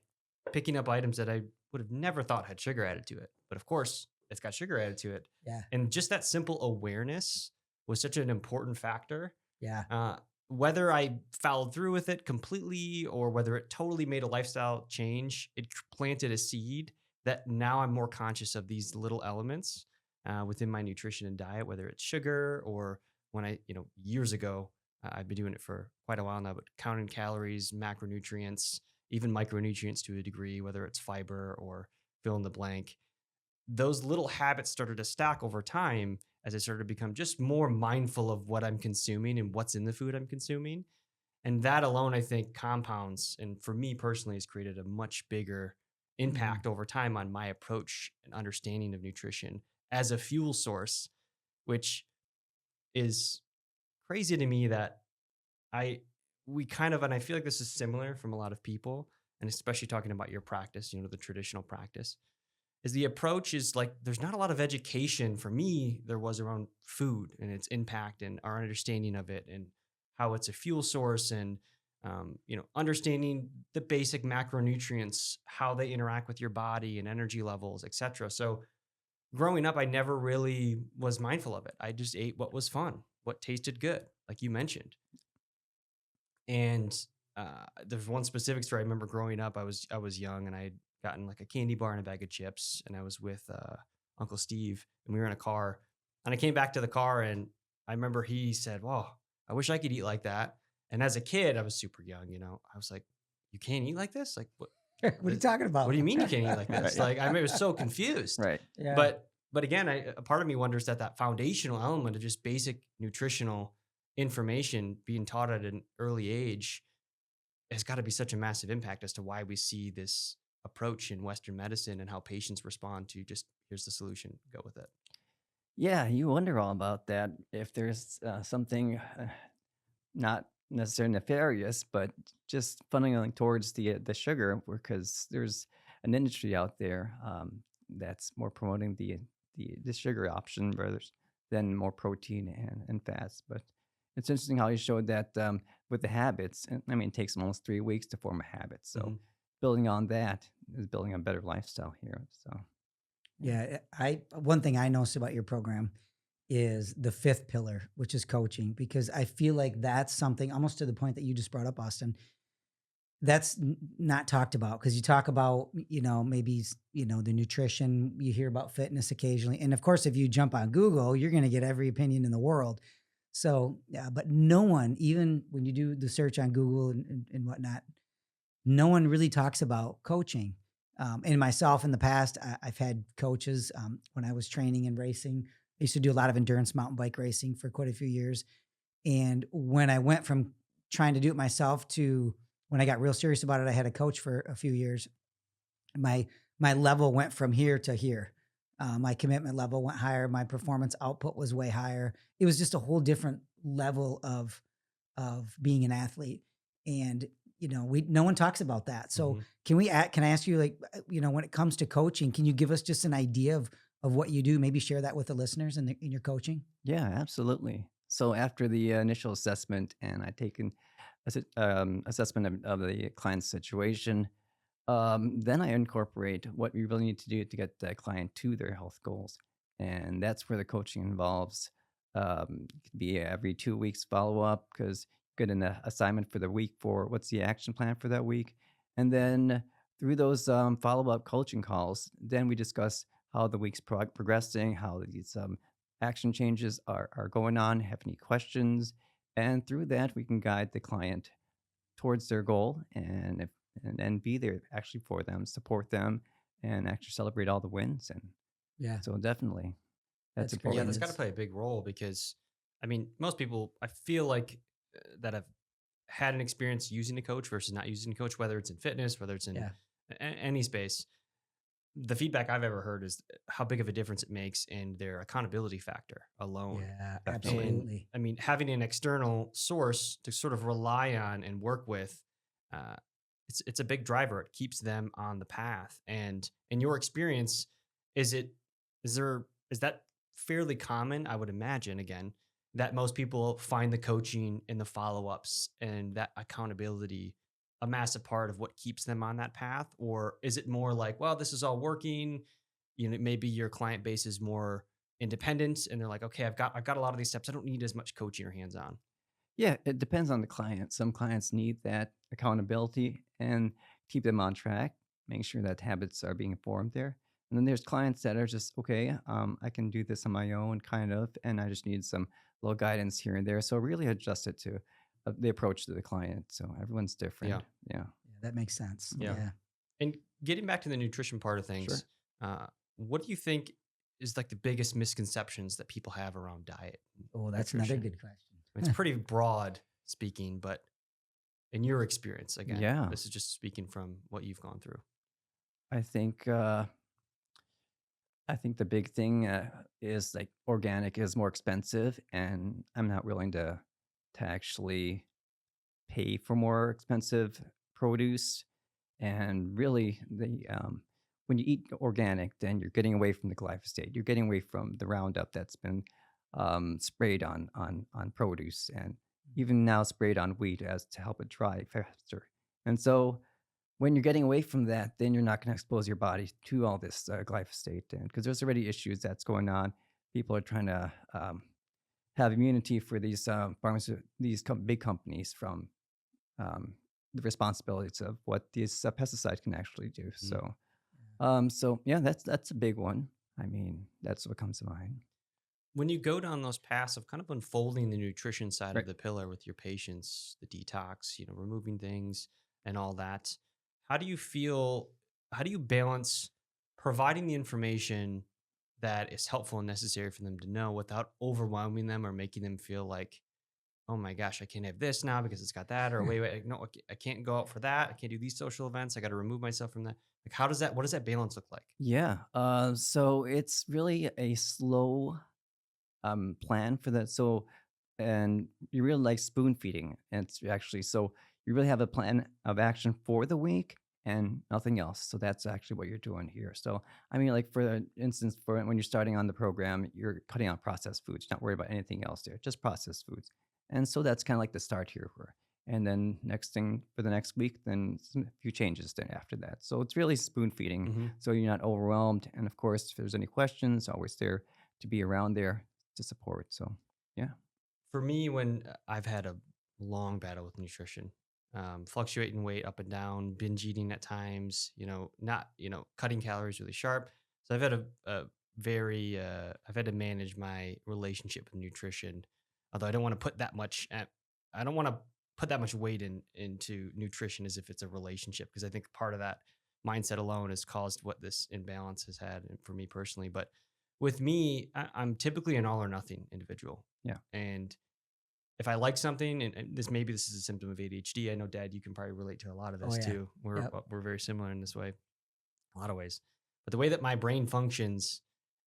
[SPEAKER 1] picking up items that I would have never thought had sugar added to it, but of course it's got sugar added to it,
[SPEAKER 3] yeah,
[SPEAKER 1] and just that simple awareness was such an important factor.
[SPEAKER 3] yeah,
[SPEAKER 1] Uh, Whether I followed through with it completely or whether it totally made a lifestyle change, it planted a seed that now I'm more conscious of these little elements within my nutrition and diet, whether it's sugar or when years ago, I've been doing it for quite a while now, but counting calories, macronutrients, even micronutrients to a degree, whether it's fiber or fill in the blank, those little habits started to stack over time as I started to become just more mindful of what I'm consuming and what's in the food I'm consuming. And that alone, I think, compounds and for me personally has created a much bigger
[SPEAKER 3] mhm,
[SPEAKER 1] impact over time on my approach and understanding of nutrition as a fuel source, which is crazy to me that I we kind of and I feel like this is similar from a lot of people, and especially talking about your practice, the traditional practice is the approach is like there's not a lot of education for me there was around food and its impact and our understanding of it and how it's a fuel source and understanding the basic macronutrients, how they interact with your body and energy levels, etc. So growing up I never really was mindful of it. I just ate what was fun, what tasted good, like you mentioned. And there's one specific story. I remember growing up, I was young and I had gotten like a candy bar and a bag of chips, and I was with Uncle Steve, and we were in a car. And I came back to the car, and I remember he said, "Well, I wish I could eat like that." And as a kid, I was super young. I was like, "You can't eat like this? Like what?
[SPEAKER 3] what are you talking about?
[SPEAKER 1] What do you mean you can't eat like this?"
[SPEAKER 2] Right.
[SPEAKER 1] Like I was so confused.
[SPEAKER 2] Right.
[SPEAKER 3] Yeah,
[SPEAKER 1] But again, a part of me wonders that foundational element of just basic nutritional information being taught at an early age has got to be such a massive impact as to why we see this approach in Western medicine and how patients respond to just here's the solution, go with it.
[SPEAKER 2] Yeah, you wonder all about that. If there's something not necessarily nefarious, but just funneling towards the sugar, because there's an industry out there that's more promoting the sugar option rather than more protein and fats. But it's interesting how you showed that with the habits. And I mean, it takes almost 3 weeks to form a habit. So
[SPEAKER 1] Mhm.
[SPEAKER 2] building on that is building a better lifestyle here. So yeah.
[SPEAKER 3] Yeah, I one thing I noticed about your program is the fifth pillar, which is coaching, because I feel like that's something almost to the point that you just brought up, Austin. That's not talked about because you talk about, maybe, the nutrition, you hear about fitness occasionally. And of course, if you jump on Google, you're going to get every opinion in the world. So, yeah, but no one, even when you do the search on Google and whatnot, no one really talks about coaching. And myself in the past, I've had coaches when I was training and racing. I used to do a lot of endurance mountain bike racing for quite a few years. And when I went from trying to do it myself to when I got real serious about it, I had a coach for a few years. My my level went from here to here. My commitment level went higher. My performance output was way higher. It was just a whole different level of being an athlete. And we no one talks about that. So
[SPEAKER 1] Mhm.
[SPEAKER 3] can I ask you, like, when it comes to coaching, can you give us just an idea of what you do? Maybe share that with the listeners in your coaching.
[SPEAKER 2] Yeah, absolutely. So after the initial assessment, and I taken assessment of the client's situation, then I incorporate what we really need to do to get the client to their health goals, and that's where the coaching involves. It could be every 2 weeks follow up because you get an assignment for the week for what's the action plan for that week, and then through those follow up coaching calls, then we discuss how the week's progressing, how these action changes are going on, have any questions, and through that we can guide the client towards their goal, and be there actually for them, support them, and actually celebrate all the wins. And
[SPEAKER 3] Yeah,
[SPEAKER 2] so definitely that's
[SPEAKER 3] that's great.
[SPEAKER 1] Yeah,
[SPEAKER 3] And
[SPEAKER 2] important.
[SPEAKER 1] that's got to
[SPEAKER 3] it's
[SPEAKER 1] play a big role because, I mean, most people, I feel like that have had an experience using a coach versus not using a coach, whether it's in fitness, whether it's in
[SPEAKER 3] yeah,
[SPEAKER 1] any space. The feedback I've ever heard is how big of a difference it makes in their accountability factor alone.
[SPEAKER 3] yeah,
[SPEAKER 2] Definitely.
[SPEAKER 1] And
[SPEAKER 3] absolutely.
[SPEAKER 1] I mean, having an external source to sort of rely on and work with, uh, it's a big driver. It keeps them on the path. And in your experience, is it is that fairly common? I would imagine again that most people find the coaching and the follow ups and that accountability a massive part of what keeps them on that path, or is it more like, well, this is all working? Maybe your client base is more independent and they're like, okay, I've got a lot of these steps. I don't need as much coaching or hands on.
[SPEAKER 2] Yeah, it depends on the client. Some clients need that accountability and keep them on track, making sure that habits are being formed there. And then there's clients that are just, okay, I can do this on my own, kind of, and I just need some little guidance here and there. So really adjust it to the approach to the client. So everyone's
[SPEAKER 1] Yeah.
[SPEAKER 2] different. Yeah,
[SPEAKER 3] Yeah, that makes sense.
[SPEAKER 1] Yeah.
[SPEAKER 3] Yeah.
[SPEAKER 1] And getting back to the nutrition part of
[SPEAKER 2] sure.
[SPEAKER 1] things, what do you think is like the biggest misconceptions that people have around diet and
[SPEAKER 3] Oh, that's another
[SPEAKER 1] nutrition?
[SPEAKER 3] good
[SPEAKER 1] It's
[SPEAKER 3] question.
[SPEAKER 1] pretty broad speaking, but in your experience, again,
[SPEAKER 2] Yeah,
[SPEAKER 1] this is just speaking from what you've gone through.
[SPEAKER 2] I think uh, I think the big thing is like organic is more expensive, and I'm not willing to actually pay for more expensive produce. And really, the when you eat organic, then you're getting away from the glyphosate. You're getting away from the Roundup that's been sprayed on produce, and even now sprayed on wheat as to help it dry faster. And so, when you're getting away from that, then you're not going to expose your body to all this glyphosate, and because there's already issues that's going on. People are trying to have immunity for these big companies from um, the responsibilities of what these pesticides can actually do.
[SPEAKER 1] Mm.
[SPEAKER 2] So yeah, that's a big one. I mean, that's what comes to mind.
[SPEAKER 1] When you go down those paths of kind of unfolding the nutrition side of
[SPEAKER 2] Right.
[SPEAKER 1] the pillar with your patients, the detox, removing things and all that, how do you feel? How do you balance providing the information that is helpful and necessary for them to know without overwhelming them or making them feel like, oh my gosh, I can't have this now because it's got that, or wait, no, I can't go out for that. I can't do these social events. I got to remove myself from that. Like, what does that balance look like?
[SPEAKER 2] Yeah. So it's really a slow plan for that. So, and you really like spoon feeding. And it's actually so you really have a plan of action for the week and nothing else. So that's actually what you're doing here. So I mean, like for instance, for when you're starting on the program, you're cutting out processed foods. You're not worried about anything else there, just processed foods. And so that's kind of like the start here. And then next thing for the next week, then a few changes then after that. So it's really spoon feeding.
[SPEAKER 1] Hmm.
[SPEAKER 2] So you're not overwhelmed. And of course, if there's any questions, always there to be around there to support. So yeah.
[SPEAKER 1] For me, when I've had a long battle with nutrition, fluctuating weight up and down, binge eating at times, not, cutting calories really sharp. So I've had I've had to manage my relationship with nutrition. Although I don't want to put that much, I don't want to put that much weight into nutrition as if it's a relationship, because I think part of that mindset alone has caused what this imbalance has had for me personally. But with me, I'm typically an all or nothing individual.
[SPEAKER 2] Yeah.
[SPEAKER 1] And if I like something, and this is a symptom of ADHD. I know, Dad, you can probably relate to a lot of
[SPEAKER 3] Oh
[SPEAKER 1] this
[SPEAKER 3] yeah.
[SPEAKER 1] too.
[SPEAKER 3] Yep.
[SPEAKER 1] We're very similar in this way, a lot of ways. But the way that my brain functions,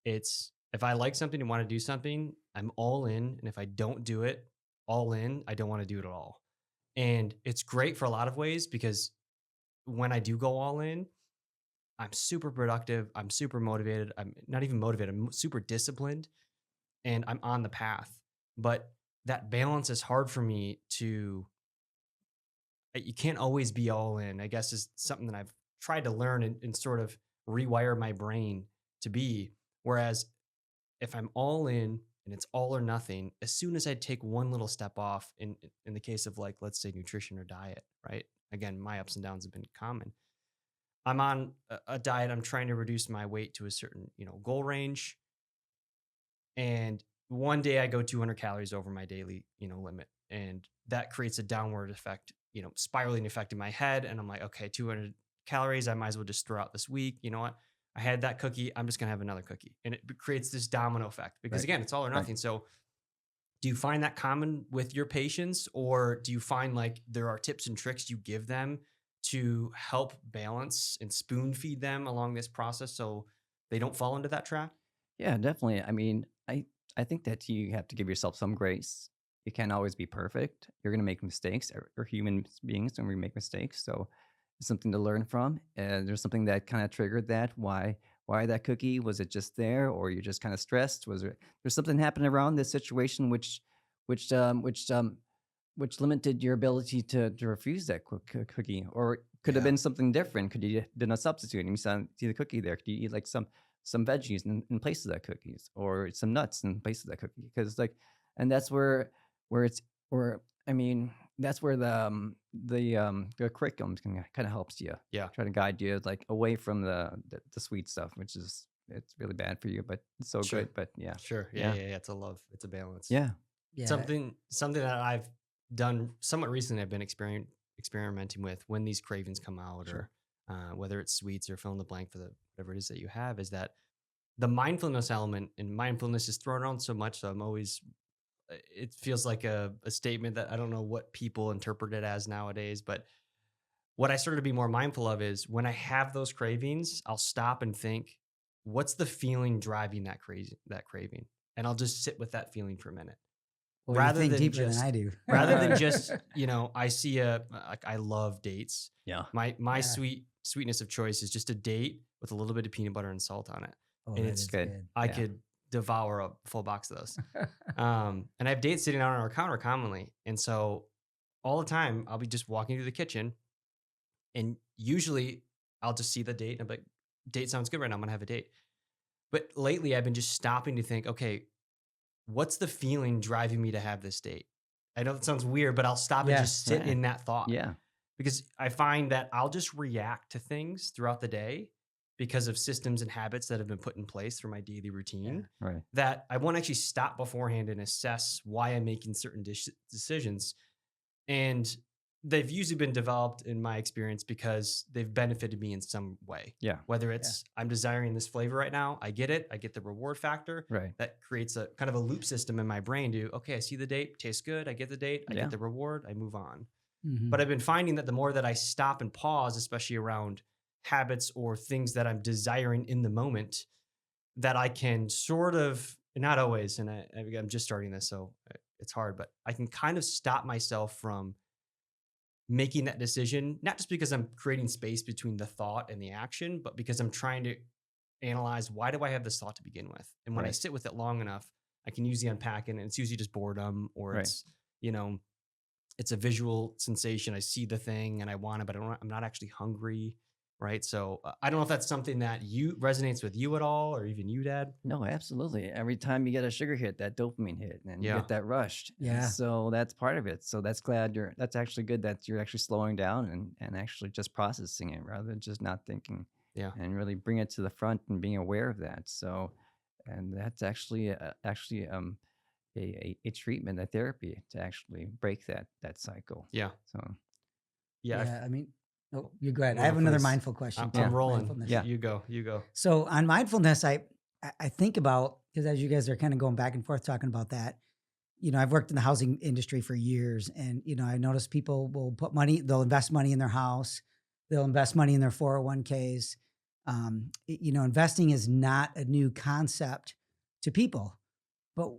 [SPEAKER 1] it's if I like something and want to do something, I'm all in, and if I don't do it all in, I don't want to do it at all. And it's great for a lot of ways, because when I do go all in, I'm super productive. I'm super motivated. I'm not even motivated. I'm super disciplined, and I'm on the path. But that balance is hard for me to, you can't always be all in, I guess, is something that I've tried to learn and sort of rewire my brain to be. Whereas if I'm all in and it's all or nothing, as soon as I take one little step off in the case of, like, let's say nutrition or diet, right? Again, my ups and downs have been common. I'm on a diet. I'm trying to reduce my weight to a certain, goal range. And one day I go 200 calories over my daily, limit. And that creates a downward effect, spiraling effect in my head. And I'm like, okay, 200 calories, I might as well just throw out this week. You know what? I had that cookie. I'm just going to have another cookie. And it creates this domino effect, because
[SPEAKER 2] Right.
[SPEAKER 1] again, it's all or
[SPEAKER 2] Right.
[SPEAKER 1] nothing. So do you find that common with your patients, or do you find like there are tips and tricks you give them to help balance and spoon feed them along this process so they don't fall into that trap?
[SPEAKER 2] Yeah, definitely. I mean, I think that you have to give yourself some grace. You can't always be perfect. You're going to make mistakes. We're human beings and we make mistakes. So it's something to learn from. And there's something that kind of triggered that. Why that cookie? Was it just there, or you're just kind of stressed? Was there's something happening around this situation which um which um which limited your ability to refuse that cookie, or it could have
[SPEAKER 3] Yeah.
[SPEAKER 2] been something different. Could you done a substitute? And you see the cookie there. Could you eat like some veggies in place of that cookies, or some nuts in place of that cookie? Because like, and that's where it's where I mean that's where the curriculum kind of helps you
[SPEAKER 1] Yeah,
[SPEAKER 2] try to guide you like away from the sweet stuff, which is it's really bad for you, but it's so
[SPEAKER 1] sure.
[SPEAKER 2] good. But yeah,
[SPEAKER 1] Sure. Yeah,
[SPEAKER 2] yeah,
[SPEAKER 1] yeah, yeah. It's a love. It's a balance.
[SPEAKER 2] yeah,
[SPEAKER 3] Yeah.
[SPEAKER 1] Something that I've done somewhat recently. I've been experimenting with when these cravings come out,
[SPEAKER 2] sure,
[SPEAKER 1] or whether it's sweets or fill in the blank for the whatever it is that you have, is that the mindfulness element. And mindfulness is thrown around so much, so I'm always. It feels like a statement that I don't know what people interpret it as nowadays, but what I started to be more mindful of is when I have those cravings, I'll stop and think, what's the feeling driving that craving? And I'll just sit with that feeling for a minute.
[SPEAKER 3] Well, you
[SPEAKER 1] Rather
[SPEAKER 3] think
[SPEAKER 1] than
[SPEAKER 3] deeper than
[SPEAKER 1] just
[SPEAKER 3] I do.
[SPEAKER 1] rather than just, I see like, I love dates.
[SPEAKER 2] yeah.
[SPEAKER 1] My
[SPEAKER 3] Yeah.
[SPEAKER 1] sweetness of choice is just a date with a little bit of peanut butter and salt on it.
[SPEAKER 3] Oh,
[SPEAKER 1] And
[SPEAKER 3] that
[SPEAKER 1] it's
[SPEAKER 3] is
[SPEAKER 2] Good.
[SPEAKER 3] good.
[SPEAKER 1] I
[SPEAKER 2] Yeah.
[SPEAKER 1] could devour a full box of those. And I have dates sitting out on our counter commonly. And so all the time I'll be just walking through the kitchen, and usually I'll just see the date and I'm like, date sounds good right now. I'm gonna have a date. But lately I've been just stopping to think, okay, what's the feeling driving me to have this date? I know that sounds weird, but I'll stop and just
[SPEAKER 3] Yes.
[SPEAKER 1] sit
[SPEAKER 2] Right.
[SPEAKER 1] in that thought,
[SPEAKER 2] Yeah.
[SPEAKER 1] because I find that I'll just react to things throughout the day because of systems and habits that have been put in place through my daily routine,
[SPEAKER 2] Right.
[SPEAKER 1] that I won't actually stop beforehand and assess why I'm making certain decisions. And they've usually been developed, in my experience, because they've benefited me in some way.
[SPEAKER 2] Yeah.
[SPEAKER 1] Whether it's I'm desiring this flavor right now, I get it, I get the reward factor.
[SPEAKER 2] Right.
[SPEAKER 1] That creates a kind of a loop system in my brain to, okay, I see the date, tastes good, I get the date, I
[SPEAKER 2] Yeah.
[SPEAKER 1] get the reward, I move on.
[SPEAKER 3] Mhm.
[SPEAKER 1] But I've been finding that the more that I stop and pause, especially around habits or things that I'm desiring in the moment, that I can sort of, not always, and I'm just starting this, so it's hard, but I can kind of stop myself from making that decision, not just because I'm creating space between the thought and the action, but because I'm trying to analyze, why do I have this thought to begin with? And when I
[SPEAKER 2] Right.
[SPEAKER 1] sit with it long enough, I can usually unpack it, and it's usually just boredom, or
[SPEAKER 2] Right.
[SPEAKER 1] it's, you know, it's a visual sensation. I see the thing and I want it, but I'm not actually hungry, right? So I don't know if that's something that you resonates with you at all, or even you, Dad.
[SPEAKER 2] No, absolutely. Every time you get a sugar hit, that dopamine hit, and you
[SPEAKER 1] Yeah,
[SPEAKER 2] get that rush. And
[SPEAKER 3] Yeah.
[SPEAKER 2] so that's part of it. So that's actually good that you're actually slowing down and actually just processing it rather than just not thinking
[SPEAKER 1] yeah,
[SPEAKER 2] and really bring it to the front and being aware of that. So, and that's actually a treatment, a therapy to actually break that cycle.
[SPEAKER 1] yeah,
[SPEAKER 2] So
[SPEAKER 1] yeah.
[SPEAKER 3] Yeah. I mean, oh, you're good.
[SPEAKER 1] No,
[SPEAKER 3] I have
[SPEAKER 1] no,
[SPEAKER 3] another
[SPEAKER 1] please.
[SPEAKER 3] mindful question too.
[SPEAKER 1] I'm rolling.
[SPEAKER 3] Mindfulness.
[SPEAKER 2] yeah,
[SPEAKER 1] You go. You go.
[SPEAKER 3] So on mindfulness, I think about, because as you guys are kind of going back and forth talking about that, I've worked in the housing industry for years, and I notice people will they'll invest money in their house, they'll invest money in their 401ks. Investing is not a new concept to people, but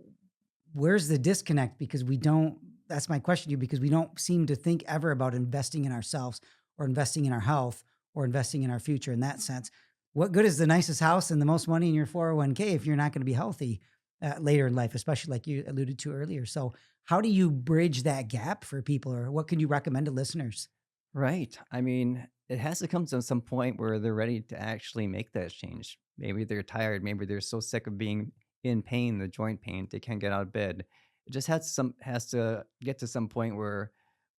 [SPEAKER 3] where's the disconnect? Because we don't. That's my question to you, because we don't seem to think ever about investing in ourselves or investing in our health or investing in our future in that sense. What good is the nicest house and the most money in your 401k if you're not going to be healthy later in life, especially like you alluded to earlier? So how do you bridge that gap for people, or what can you recommend to listeners?
[SPEAKER 2] right. I mean, it has to come to some point where they're ready to actually make that change. Maybe they're tired. Maybe they're so sick of being in pain, the joint pain, they can't get out of bed. It just has to get to some point where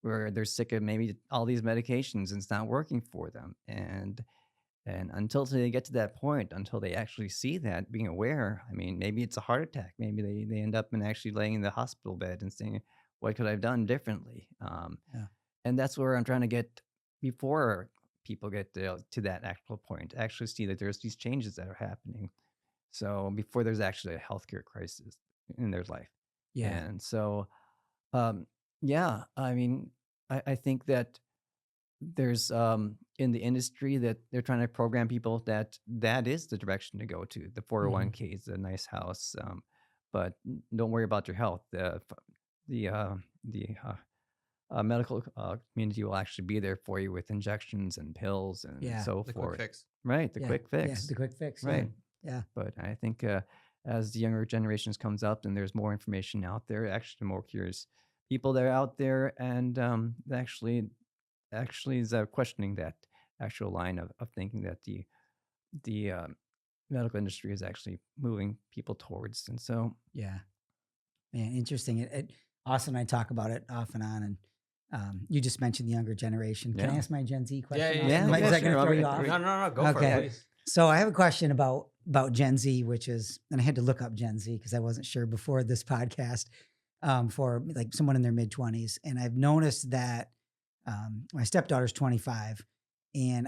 [SPEAKER 2] they're sick of maybe all these medications and it's not working for them. And until they get to that point, until they actually see that, being aware, I mean, maybe it's a heart attack. Maybe they end up in actually laying in the hospital bed and saying, what could I have done differently?
[SPEAKER 3] Yeah.
[SPEAKER 2] And that's where I'm trying to get before people get to that actual point, actually see that there's these changes that are happening. So before there's actually a healthcare crisis in their life.
[SPEAKER 3] Yeah.
[SPEAKER 2] And so, um, yeah, I mean, I think that there's in the industry that they're trying to program people that is the direction to go to. The
[SPEAKER 3] Mhm.
[SPEAKER 2] 401k is a nice house, but don't worry about your health. The medical community will actually be there for you with injections and pills and
[SPEAKER 3] Yeah.
[SPEAKER 2] so
[SPEAKER 1] The quick
[SPEAKER 2] forth.
[SPEAKER 1] fix.
[SPEAKER 2] Right, the
[SPEAKER 3] Yeah.
[SPEAKER 2] quick
[SPEAKER 3] Yeah.
[SPEAKER 2] fix.
[SPEAKER 3] The quick fix. Yeah.
[SPEAKER 2] Right.
[SPEAKER 3] Yeah.
[SPEAKER 2] But I think as the younger generations comes up and there's more information out there, actually more curious people that are out there and actually is questioning that actual line of thinking that the medical industry is actually moving people towards. And so,
[SPEAKER 3] Yeah. Man, interesting. Austin and I talk about it off and on, and you just mentioned the younger generation. Can I
[SPEAKER 2] yeah,
[SPEAKER 3] ask my Gen Z
[SPEAKER 1] Yeah,
[SPEAKER 3] question?
[SPEAKER 1] yeah,
[SPEAKER 3] Austin?
[SPEAKER 1] yeah.
[SPEAKER 3] Is
[SPEAKER 1] Go
[SPEAKER 3] that
[SPEAKER 1] for
[SPEAKER 3] going
[SPEAKER 1] it.
[SPEAKER 3] to throw you
[SPEAKER 2] we-
[SPEAKER 3] off?
[SPEAKER 1] No, no, no. Go for
[SPEAKER 3] Okay.
[SPEAKER 1] it, please.
[SPEAKER 3] So I have a question about Gen Z, which is, and I had to look up Gen Z because I wasn't sure before this podcast, for like someone in their mid-20s, and I've noticed that my stepdaughter's 25, and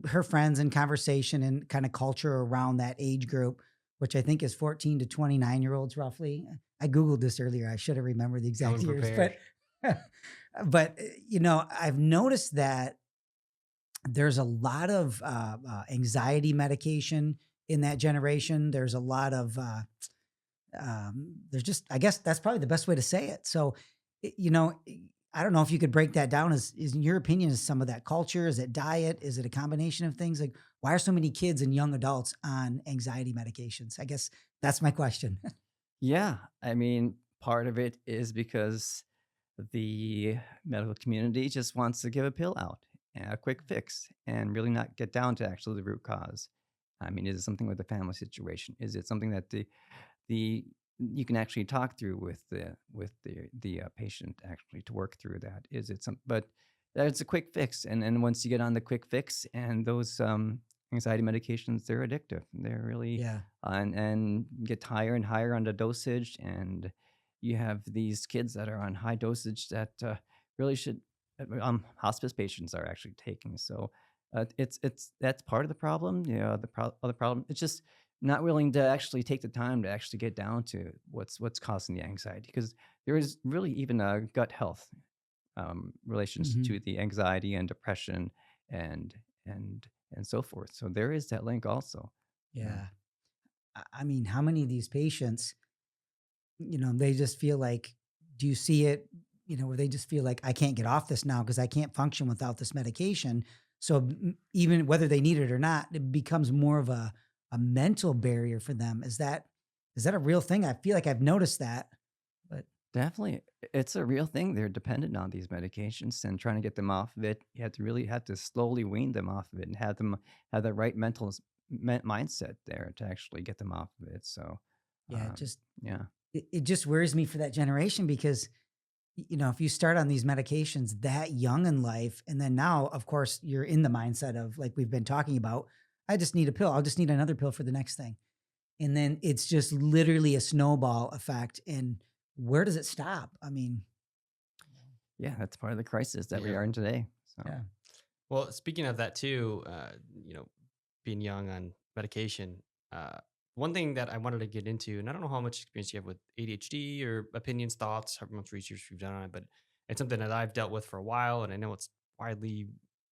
[SPEAKER 3] her friends and conversation and kind of culture around that age group, which I think is 14 to 29-year-olds roughly. I googled this earlier. I should have remembered the exact
[SPEAKER 1] Coming
[SPEAKER 3] years,
[SPEAKER 1] prepared.
[SPEAKER 3] but I've noticed that there's a lot of anxiety medication in that generation. There's a lot of there's just, I guess that's probably the best way to say it. So, I don't know if you could break that down. Is in your opinion, is some of that culture? Is it diet? Is it a combination of things? Like, why are so many kids and young adults on anxiety medications? I guess that's my question.
[SPEAKER 2] yeah. I mean, part of it is because the medical community just wants to give a pill out, a quick fix, and really not get down to actually the root cause. I mean, is it something with the family situation? Is it something that the you can actually talk through with the patient actually to work through that? Is it some? But that's a quick fix, and then once you get on the quick fix, and those anxiety medications, they're addictive. They're really
[SPEAKER 3] Yeah.
[SPEAKER 2] and get higher and higher on the dosage, and you have these kids that are on high dosage that really should hospice patients are actually taking. So it's that's part of the problem. Other problem, it's just not willing to actually take the time to actually get down to what's causing the anxiety, because there is really even a gut health relations
[SPEAKER 3] Hmm.
[SPEAKER 2] to the anxiety and depression and and and so forth. So there is that link also. Yeah.
[SPEAKER 3] Yeah. I mean, how many of these patients, they just feel like, do you see it, where they just feel like, I can't get off this now because I can't function without this medication. So even whether they need it or not, it becomes more of a mental barrier for them. Is that a real thing? I feel like I've noticed that, but
[SPEAKER 2] Definitely. It's a real thing. They're dependent on these medications and trying to get them off of it. You have to really have to slowly wean them off of it and have them have the right mindset there to actually get them off of it. So,
[SPEAKER 3] Yeah,
[SPEAKER 2] um, yeah,
[SPEAKER 3] it just worries me for that generation because if you start on these medications that young in life, and then now, of course, you're in the mindset of like we've been talking about, I just need a pill. I'll just need another pill for the next thing. And then it's just literally a snowball effect. And where does it stop? I mean,
[SPEAKER 2] yeah, that's part of the crisis that we
[SPEAKER 1] Yeah.
[SPEAKER 2] are in today. So,
[SPEAKER 3] yeah.
[SPEAKER 1] Well, speaking of that too, you know, being young on medication, uh, one thing that I wanted to get into, and I don't know how much experience you have with ADHD or opinions, thoughts, how much research you've done on it, but it's something that I've dealt with for a while, and I know it's widely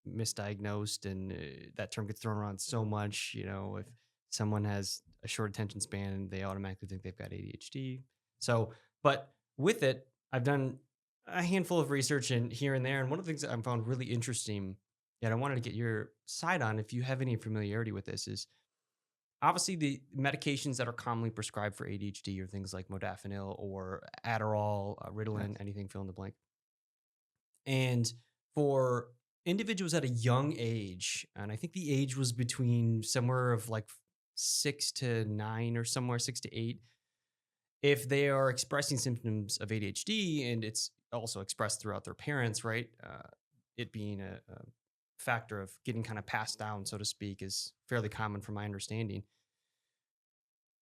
[SPEAKER 1] misdiagnosed, and that term gets thrown around so much. If someone has a short attention span, they automatically think they've got ADHD. So, but with it, I've done a handful of research and here and there, and one of the things that I found really interesting that I wanted to get your side on, if you have any familiarity with this, is obviously the medications that are commonly prescribed for ADHD are things like modafinil or Adderall, Ritalin,
[SPEAKER 2] yes.
[SPEAKER 1] anything fill in the blank. And for individuals at a young age, and I think the age was between somewhere of like 6 to 9 or somewhere 6 to 8, if they are expressing symptoms of ADHD and it's also expressed throughout their parents, right? It being a factor of getting kind of passed down, so to speak, is fairly common from my understanding.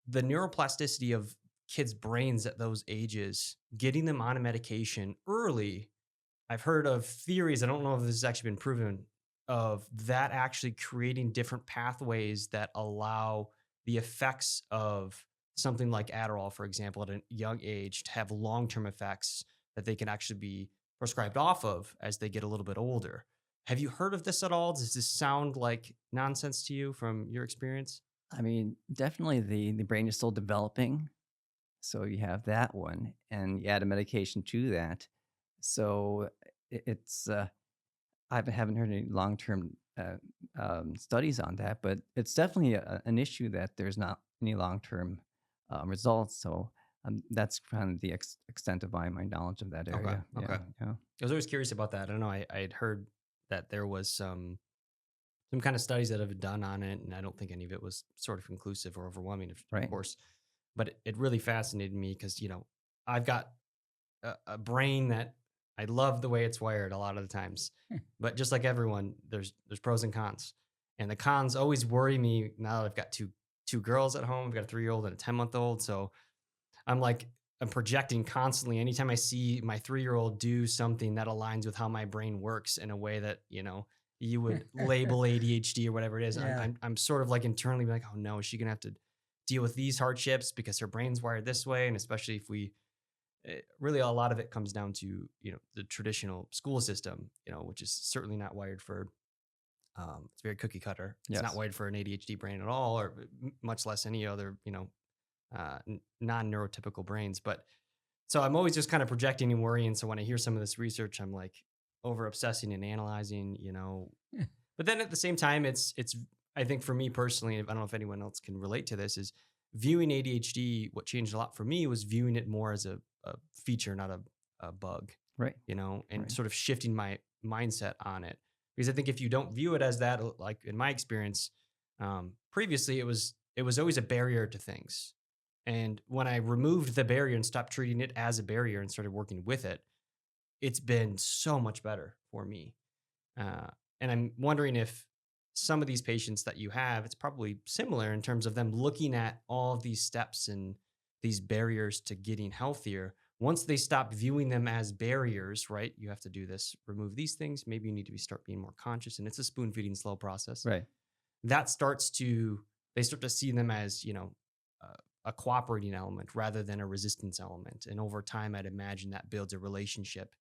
[SPEAKER 1] The neuroplasticity of kids' brains at those ages, getting them on a medication early, I've heard of theories, I don't know if this has actually been proven, of that actually creating different pathways that allow the effects of something like Adderall, for example, at a young age to have long term effects that they can actually be prescribed off of as they get a little bit older. Have you heard of this at all? Does this sound like nonsense to you from your experience?
[SPEAKER 2] I mean, definitely the brain is still developing. So you have that one, and you add a medication to that. So it's I haven't heard any long term studies on that, but it's definitely an issue that there's not any long term results. So that's kind of the extent of my knowledge of that
[SPEAKER 1] Okay.
[SPEAKER 2] area. Yeah,
[SPEAKER 1] Okay.
[SPEAKER 2] yeah,
[SPEAKER 1] I was always curious about that. I don't know. I had heard that there was some kind of studies that have been done on it, and I don't think any of it was sort of conclusive or overwhelming, of
[SPEAKER 2] right.
[SPEAKER 1] course. But it really fascinated me because I've got a brain that I love the way it's wired a lot of the times, but just like everyone, there's pros and cons, and the cons always worry me. Now that I've got two girls at home, I've got a 3-year old and a 10-month old, so I'm like, I'm projecting constantly. Anytime I see my 3-year old do something that aligns with how my brain works in a way that, you would label ADHD or whatever it is, I'm,
[SPEAKER 3] Yeah.
[SPEAKER 1] I'm, I'm sort of like internally like, oh no, is she going to have to deal with these hardships because her brain's wired this way? And especially if really a lot of it comes down to, the traditional school system, which is certainly not wired for, it's very cookie cutter. It's not
[SPEAKER 2] Yes.
[SPEAKER 1] wired for an ADHD brain at all, or much less any other, non-neurotypical brains. But so I'm always just kind of projecting and worrying. So when I hear some of this research, I'm like over obsessing and analyzing, But then at the same time, it's I think for me personally, I don't know if anyone else can relate to this, is viewing ADHD. What changed a lot for me was viewing it more as a feature, not a bug,
[SPEAKER 2] Right.
[SPEAKER 1] and
[SPEAKER 2] Right.
[SPEAKER 1] sort of shifting my mindset on it. Because I think if you don't view it as that, like in my experience, previously it was always a barrier to things. And when I removed the barrier and stopped treating it as a barrier and started working with it, it's been so much better for me. Uh, and I'm wondering if some of these patients that you have, it's probably similar in terms of them looking at all of these steps and these barriers to getting healthier. Once they stop viewing them as barriers, right? You have to do this, remove these things. Maybe you need to start being more conscious. And it's a spoon feeding slow process.
[SPEAKER 2] Right.
[SPEAKER 1] That they start to see them as, uh, a cooperating element rather than a resistance element. And over time, I'd imagine that builds a relationship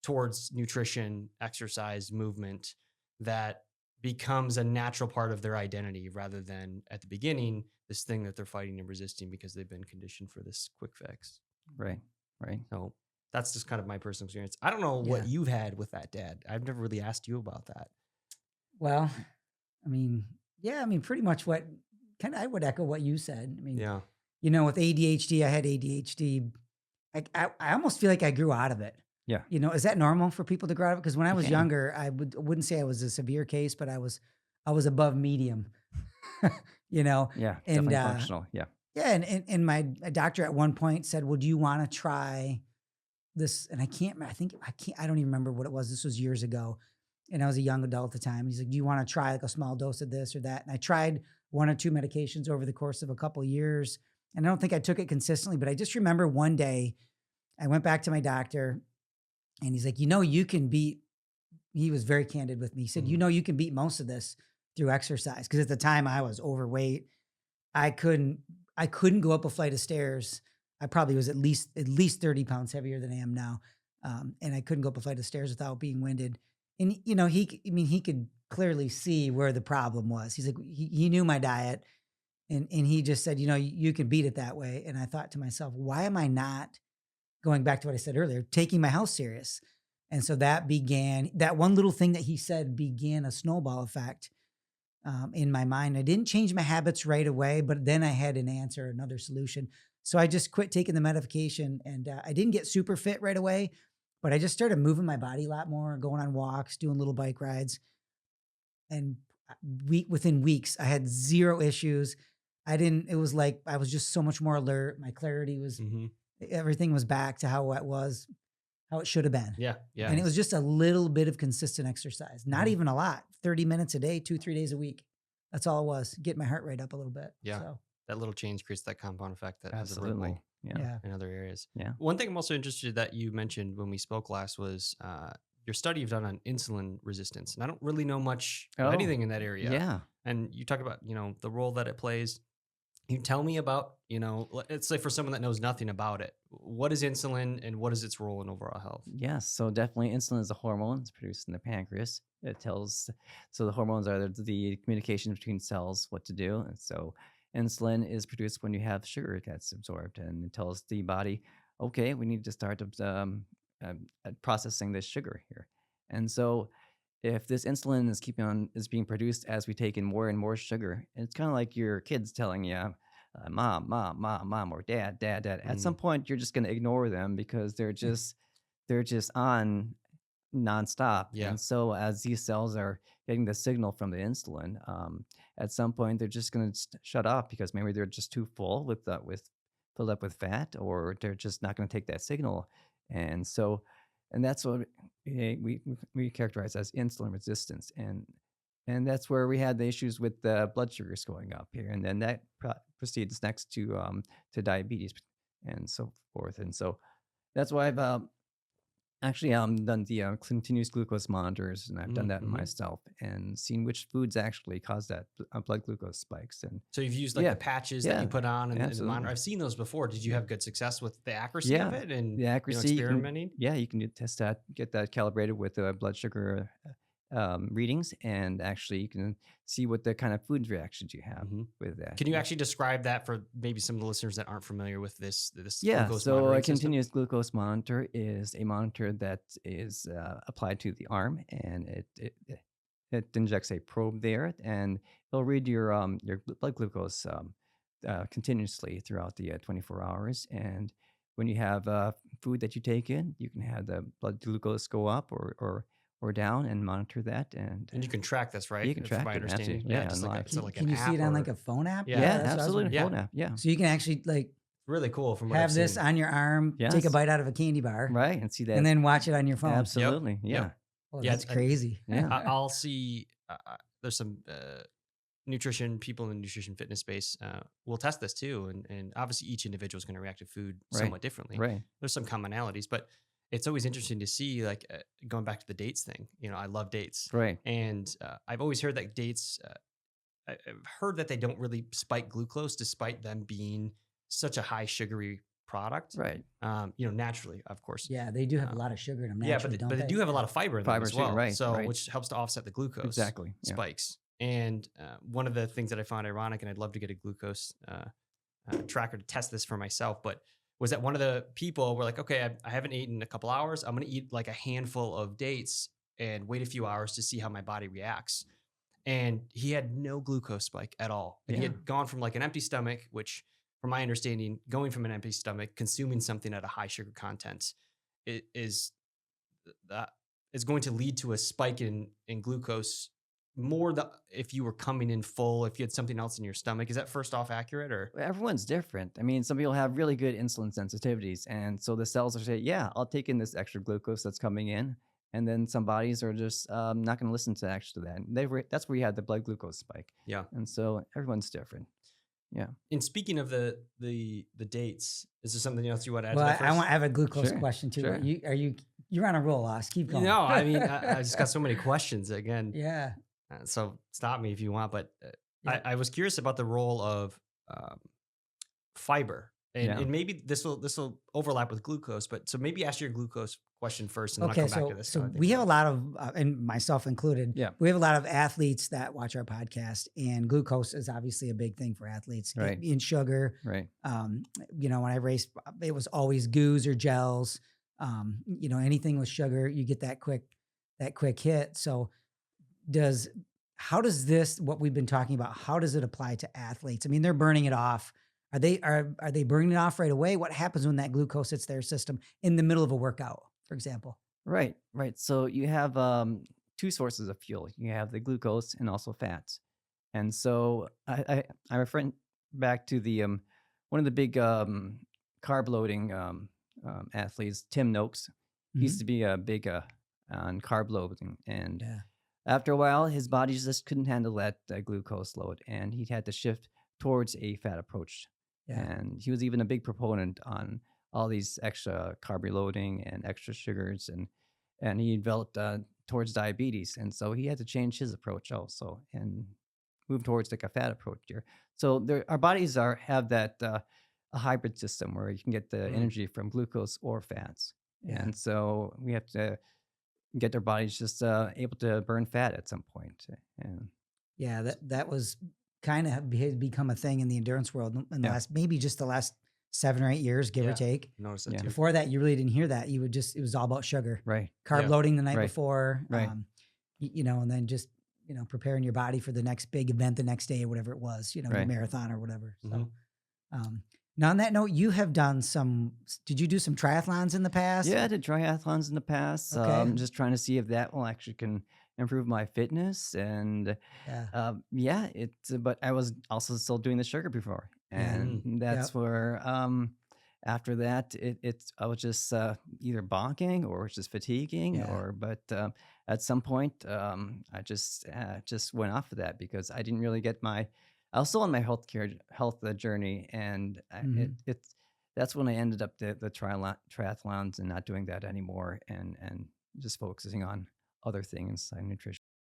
[SPEAKER 1] towards nutrition, exercise, movement that becomes a natural part of their identity rather than at the beginning, this thing that they're fighting and resisting because they've been conditioned for this quick fix.
[SPEAKER 2] Right. Right.
[SPEAKER 1] So that's just kind of my personal experience. I don't know what
[SPEAKER 3] Yeah.
[SPEAKER 1] you've had with that, Dad. I've never really asked you about that.
[SPEAKER 3] Well, I mean, yeah, I mean, pretty much what I would echo what you said. I mean,
[SPEAKER 1] Yeah.
[SPEAKER 3] with ADHD, I had ADHD I almost feel like I grew out of it.
[SPEAKER 2] Yeah.
[SPEAKER 3] Is that normal for people to grow out of it? Because when I
[SPEAKER 2] You
[SPEAKER 3] was
[SPEAKER 2] can.
[SPEAKER 3] younger, wouldn't say I was a severe case, but I was above medium. you know,
[SPEAKER 2] Yeah.
[SPEAKER 3] and
[SPEAKER 2] Definitely functional. Yeah.
[SPEAKER 3] yeah, and my doctor at one point said, "Well, do you want to try this?" And I don't even remember what it was. This was years ago, and I was a young adult at the time. He's like, "Do you want to try like a small dose of this or that?" And I tried one or two medications over the course of a couple of years, and I don't think I took it consistently, but I just remember one day I went back to my doctor, and he's like, you can beat." He was very candid with me. He said,
[SPEAKER 1] Mhm.
[SPEAKER 3] you can beat most of this through exercise." Because at the time I was overweight. I couldn't I couldn't go up a flight of stairs. I probably was at least 30 pounds heavier than I am now. And I couldn't go up a flight of stairs without being winded. And he could clearly see where the problem was. He's like, he knew my diet, and he just said, you can beat it that way. And I thought to myself, why am I not going back to what I said earlier, taking my health serious? And so that one little thing that he said began a snowball effect in my mind. I didn't change my habits right away, but then I had an answer, another solution. So I just quit taking the medication, and I didn't get super fit right away, but I just started moving my body a lot more, going on walks, doing little bike rides. And within weeks, I had zero issues. It was like I was just so much more alert. My clarity
[SPEAKER 1] Mhm.
[SPEAKER 3] everything was back to how it should have been.
[SPEAKER 1] Yeah. Yeah.
[SPEAKER 3] And it was just a little bit of consistent exercise, not
[SPEAKER 1] Mhm.
[SPEAKER 3] even a lot, 30 minutes a day, 2, 3 days a week. That's all it was. Get my heart rate up a little bit.
[SPEAKER 1] Yeah.
[SPEAKER 3] So,
[SPEAKER 1] That little change creates that compound effect that has a
[SPEAKER 2] Absolutely.
[SPEAKER 1] ripple
[SPEAKER 2] Yeah.
[SPEAKER 3] yeah.
[SPEAKER 1] in other areas.
[SPEAKER 2] Yeah.
[SPEAKER 1] One thing I'm also interested that you mentioned when we spoke last was your study you've done on insulin resistance, and I don't really know much of
[SPEAKER 2] Oh,
[SPEAKER 1] anything in that area.
[SPEAKER 2] yeah.
[SPEAKER 1] And you talk about the role that it plays. You tell me about let's say for someone that knows nothing about it, what is insulin and what is its role in overall health?
[SPEAKER 2] Yes, so definitely insulin is a hormone. It's produced in the pancreas. So the hormones are the communication between cells, what to do. And so insulin is produced when you have sugar gets absorbed, and it tells the body, okay, we need to start processing this sugar here. And so if this insulin is being produced as we take in more and more sugar, it's kind of like your kids telling you, mom, mom, mom, mom, or dad, dad, dad. At some
[SPEAKER 1] Mm,
[SPEAKER 2] point, you're just going to ignore them because they're just on nonstop.
[SPEAKER 1] yeah.
[SPEAKER 2] And so as these cells are getting the signal from the insulin, at some point they're just going to shut off because maybe they're just too full with filled up with fat, or they're just not going to take that signal. And so, and that's what we characterize as insulin resistance. And that's where we had the issues with the blood sugars going up here, and then that proceeds next to diabetes and so forth. And so that's why I've actually done the continuous glucose monitors, and I've done that
[SPEAKER 1] Mm-hmm.
[SPEAKER 2] myself and seen which foods actually cause that blood glucose spikes. And
[SPEAKER 1] So you've used like
[SPEAKER 2] yeah,
[SPEAKER 1] the patches that
[SPEAKER 2] yeah,
[SPEAKER 1] you put on and the monitor.
[SPEAKER 2] absolutely.
[SPEAKER 1] I've seen those before. Did you
[SPEAKER 2] Yeah,
[SPEAKER 1] have good success with the accuracy of
[SPEAKER 2] yeah,
[SPEAKER 1] it and
[SPEAKER 2] the accuracy
[SPEAKER 1] experimenting?
[SPEAKER 2] you can test that, get that calibrated with the blood sugar readings, and actually you can see what the kind of food reactions you have
[SPEAKER 1] Hmm.
[SPEAKER 2] with that.
[SPEAKER 1] Can you actually describe that for maybe some of the listeners that aren't familiar with this
[SPEAKER 2] Yeah,
[SPEAKER 1] glucose
[SPEAKER 2] so a
[SPEAKER 1] monitoring system?
[SPEAKER 2] continuous glucose monitor is a monitor that is applied to the arm, and it injects a probe there, and it'll read your blood glucose continuously throughout the 24 hours. And when you have food that you take in, you can have the blood glucose go up or down, and monitor that, and
[SPEAKER 1] And you can track this, right?
[SPEAKER 2] you can
[SPEAKER 1] From
[SPEAKER 2] track
[SPEAKER 1] my
[SPEAKER 2] it.
[SPEAKER 1] understanding.
[SPEAKER 2] Absolutely,
[SPEAKER 1] Yeah,
[SPEAKER 2] yeah,
[SPEAKER 1] just
[SPEAKER 2] and
[SPEAKER 1] like
[SPEAKER 2] live.
[SPEAKER 1] it's like
[SPEAKER 3] Can
[SPEAKER 1] an
[SPEAKER 3] you see
[SPEAKER 1] app
[SPEAKER 3] it on like
[SPEAKER 1] or
[SPEAKER 3] a phone app?
[SPEAKER 1] yeah,
[SPEAKER 2] Yeah,
[SPEAKER 3] That's what I was
[SPEAKER 2] absolutely,
[SPEAKER 3] wondering.
[SPEAKER 1] yeah.
[SPEAKER 2] phone app. Yeah,
[SPEAKER 3] So you can actually like
[SPEAKER 1] Really cool from what I've
[SPEAKER 3] have this
[SPEAKER 1] seen.
[SPEAKER 3] on your arm, take a
[SPEAKER 2] yes,
[SPEAKER 3] bite out of a candy bar,
[SPEAKER 2] right, and see
[SPEAKER 3] and
[SPEAKER 2] that
[SPEAKER 3] then watch it on your phone.
[SPEAKER 2] absolutely, yeah,
[SPEAKER 1] Yep.
[SPEAKER 3] Oh,
[SPEAKER 1] Yeah.
[SPEAKER 3] that's crazy.
[SPEAKER 2] yeah,
[SPEAKER 1] I'll see. There's some nutrition people in the nutrition fitness space will test this too, and obviously each individual is going to react to food
[SPEAKER 2] right,
[SPEAKER 1] somewhat differently.
[SPEAKER 2] right,
[SPEAKER 1] There's some commonalities, but it's always interesting to see like going back to the dates thing. I love dates,
[SPEAKER 2] right.
[SPEAKER 1] and I've always heard that dates. I've heard that they don't really spike glucose, despite them being such a high sugary product.
[SPEAKER 2] Right.
[SPEAKER 1] Naturally, of course.
[SPEAKER 3] Yeah, they do have a
[SPEAKER 1] Um,
[SPEAKER 3] lot of sugar in them
[SPEAKER 1] yeah,
[SPEAKER 3] naturally,
[SPEAKER 1] but
[SPEAKER 3] don't
[SPEAKER 1] they
[SPEAKER 3] they?
[SPEAKER 1] do have a lot of fiber in them
[SPEAKER 2] Fiber
[SPEAKER 1] as
[SPEAKER 2] sugar,
[SPEAKER 1] well,
[SPEAKER 2] right,
[SPEAKER 1] so
[SPEAKER 2] right.
[SPEAKER 1] which helps to offset the glucose
[SPEAKER 2] Exactly. Yeah.
[SPEAKER 1] spikes. And one of the things that I found ironic, and I'd love to get a glucose tracker to test this for myself, but was that one of the people were like, okay, I haven't eaten in a couple hours. I'm going to eat like a handful of dates and wait a few hours to see how my body reacts. And he had no glucose spike at all. And he
[SPEAKER 2] Yeah.
[SPEAKER 1] had gone from like an empty stomach, which from my understanding, going from an empty stomach, consuming something at a high sugar content is that is going to lead to a spike in glucose more if you were coming in full, if you had something else in your stomach. Is that first off accurate or?
[SPEAKER 2] Everyone's different. I mean, some people have really good insulin sensitivities, and so the cells are saying, "Yeah, I'll take in this extra glucose that's coming in." And then some bodies are just not going to listen to actually that. And that's where you had the blood glucose spike.
[SPEAKER 1] Yeah.
[SPEAKER 2] And so everyone's different. Yeah.
[SPEAKER 1] And speaking of the dates, is there something else you want to add
[SPEAKER 3] Well,
[SPEAKER 1] to that
[SPEAKER 3] I
[SPEAKER 1] first?
[SPEAKER 3] have a glucose
[SPEAKER 2] Sure,
[SPEAKER 3] question too.
[SPEAKER 2] sure.
[SPEAKER 3] You're on a roll, Oz. Keep going.
[SPEAKER 1] No, I mean, I just got so many questions again.
[SPEAKER 3] Yeah.
[SPEAKER 1] So stop me if you want, but
[SPEAKER 3] Yeah.
[SPEAKER 1] I was curious about the role of fiber, and,
[SPEAKER 2] Yeah.
[SPEAKER 1] and maybe this will overlap with glucose. But so maybe ask your glucose question first, and then
[SPEAKER 3] Okay,
[SPEAKER 1] I'll come back to this.
[SPEAKER 3] so we have a lot of, and myself included,
[SPEAKER 2] Yeah.
[SPEAKER 3] we have a lot of athletes that watch our podcast, and glucose is obviously a big thing for athletes.
[SPEAKER 2] Right.
[SPEAKER 3] In sugar,
[SPEAKER 2] Right.
[SPEAKER 3] when I raced, it was always goos or gels. Anything with sugar, you get that quick hit. So how does this, what we've been talking about, how does it apply to athletes? I mean, they're burning it off. Are they burning it off right away? What happens when that glucose hits their system in the middle of a workout, for example?
[SPEAKER 2] Right. So you have two sources of fuel. You have the glucose and also fats. And so I refer back to the one of the big carb loading athletes, Tim Noakes. He used to be big on carb loading, and
[SPEAKER 3] Yeah.
[SPEAKER 2] after a while, his body just couldn't handle that glucose load, and he had to shift towards a fat approach.
[SPEAKER 3] Yeah.
[SPEAKER 2] And he was even a big proponent on all these extra carb reloading and extra sugars, and he developed towards diabetes, and so he had to change his approach also and move towards like a fat approach here. So our bodies have that a hybrid system where you can get the energy from glucose or fats,
[SPEAKER 3] Yeah.
[SPEAKER 2] and so we have to get their bodies just able to burn fat at some point. And
[SPEAKER 3] Yeah, that was kind of become a thing in the endurance world in the
[SPEAKER 2] Yeah.
[SPEAKER 3] last 7 or 8 years, give or
[SPEAKER 1] Yeah.
[SPEAKER 3] take.
[SPEAKER 1] Notice that
[SPEAKER 2] Yeah.
[SPEAKER 1] too.
[SPEAKER 3] Before that, you really didn't hear that. It was all about sugar,
[SPEAKER 2] right,
[SPEAKER 3] carb
[SPEAKER 1] Yeah.
[SPEAKER 3] loading the night
[SPEAKER 2] Right.
[SPEAKER 3] before,
[SPEAKER 2] Right.
[SPEAKER 3] and then just preparing your body for the next big event the next day or whatever it was, your
[SPEAKER 2] Right.
[SPEAKER 3] marathon or whatever. So,
[SPEAKER 1] Mhm.
[SPEAKER 3] now on that note, you have done did you do some triathlons in the past?
[SPEAKER 2] yeah, I did triathlons in the past.
[SPEAKER 3] Okay.
[SPEAKER 2] Just trying to see if that will actually can improve my fitness, and
[SPEAKER 3] Yeah.
[SPEAKER 2] but I was also still doing the sugar before,
[SPEAKER 3] Yeah.
[SPEAKER 2] and that's where after that I was just either bonking or just fatiguing,
[SPEAKER 3] Yeah.
[SPEAKER 2] but at some point I just went off of that because I didn't really get I was still on my health journey, and
[SPEAKER 3] Mhm.
[SPEAKER 2] that's when I ended up the triathlons and not doing that anymore, and just focusing on other things like nutrition.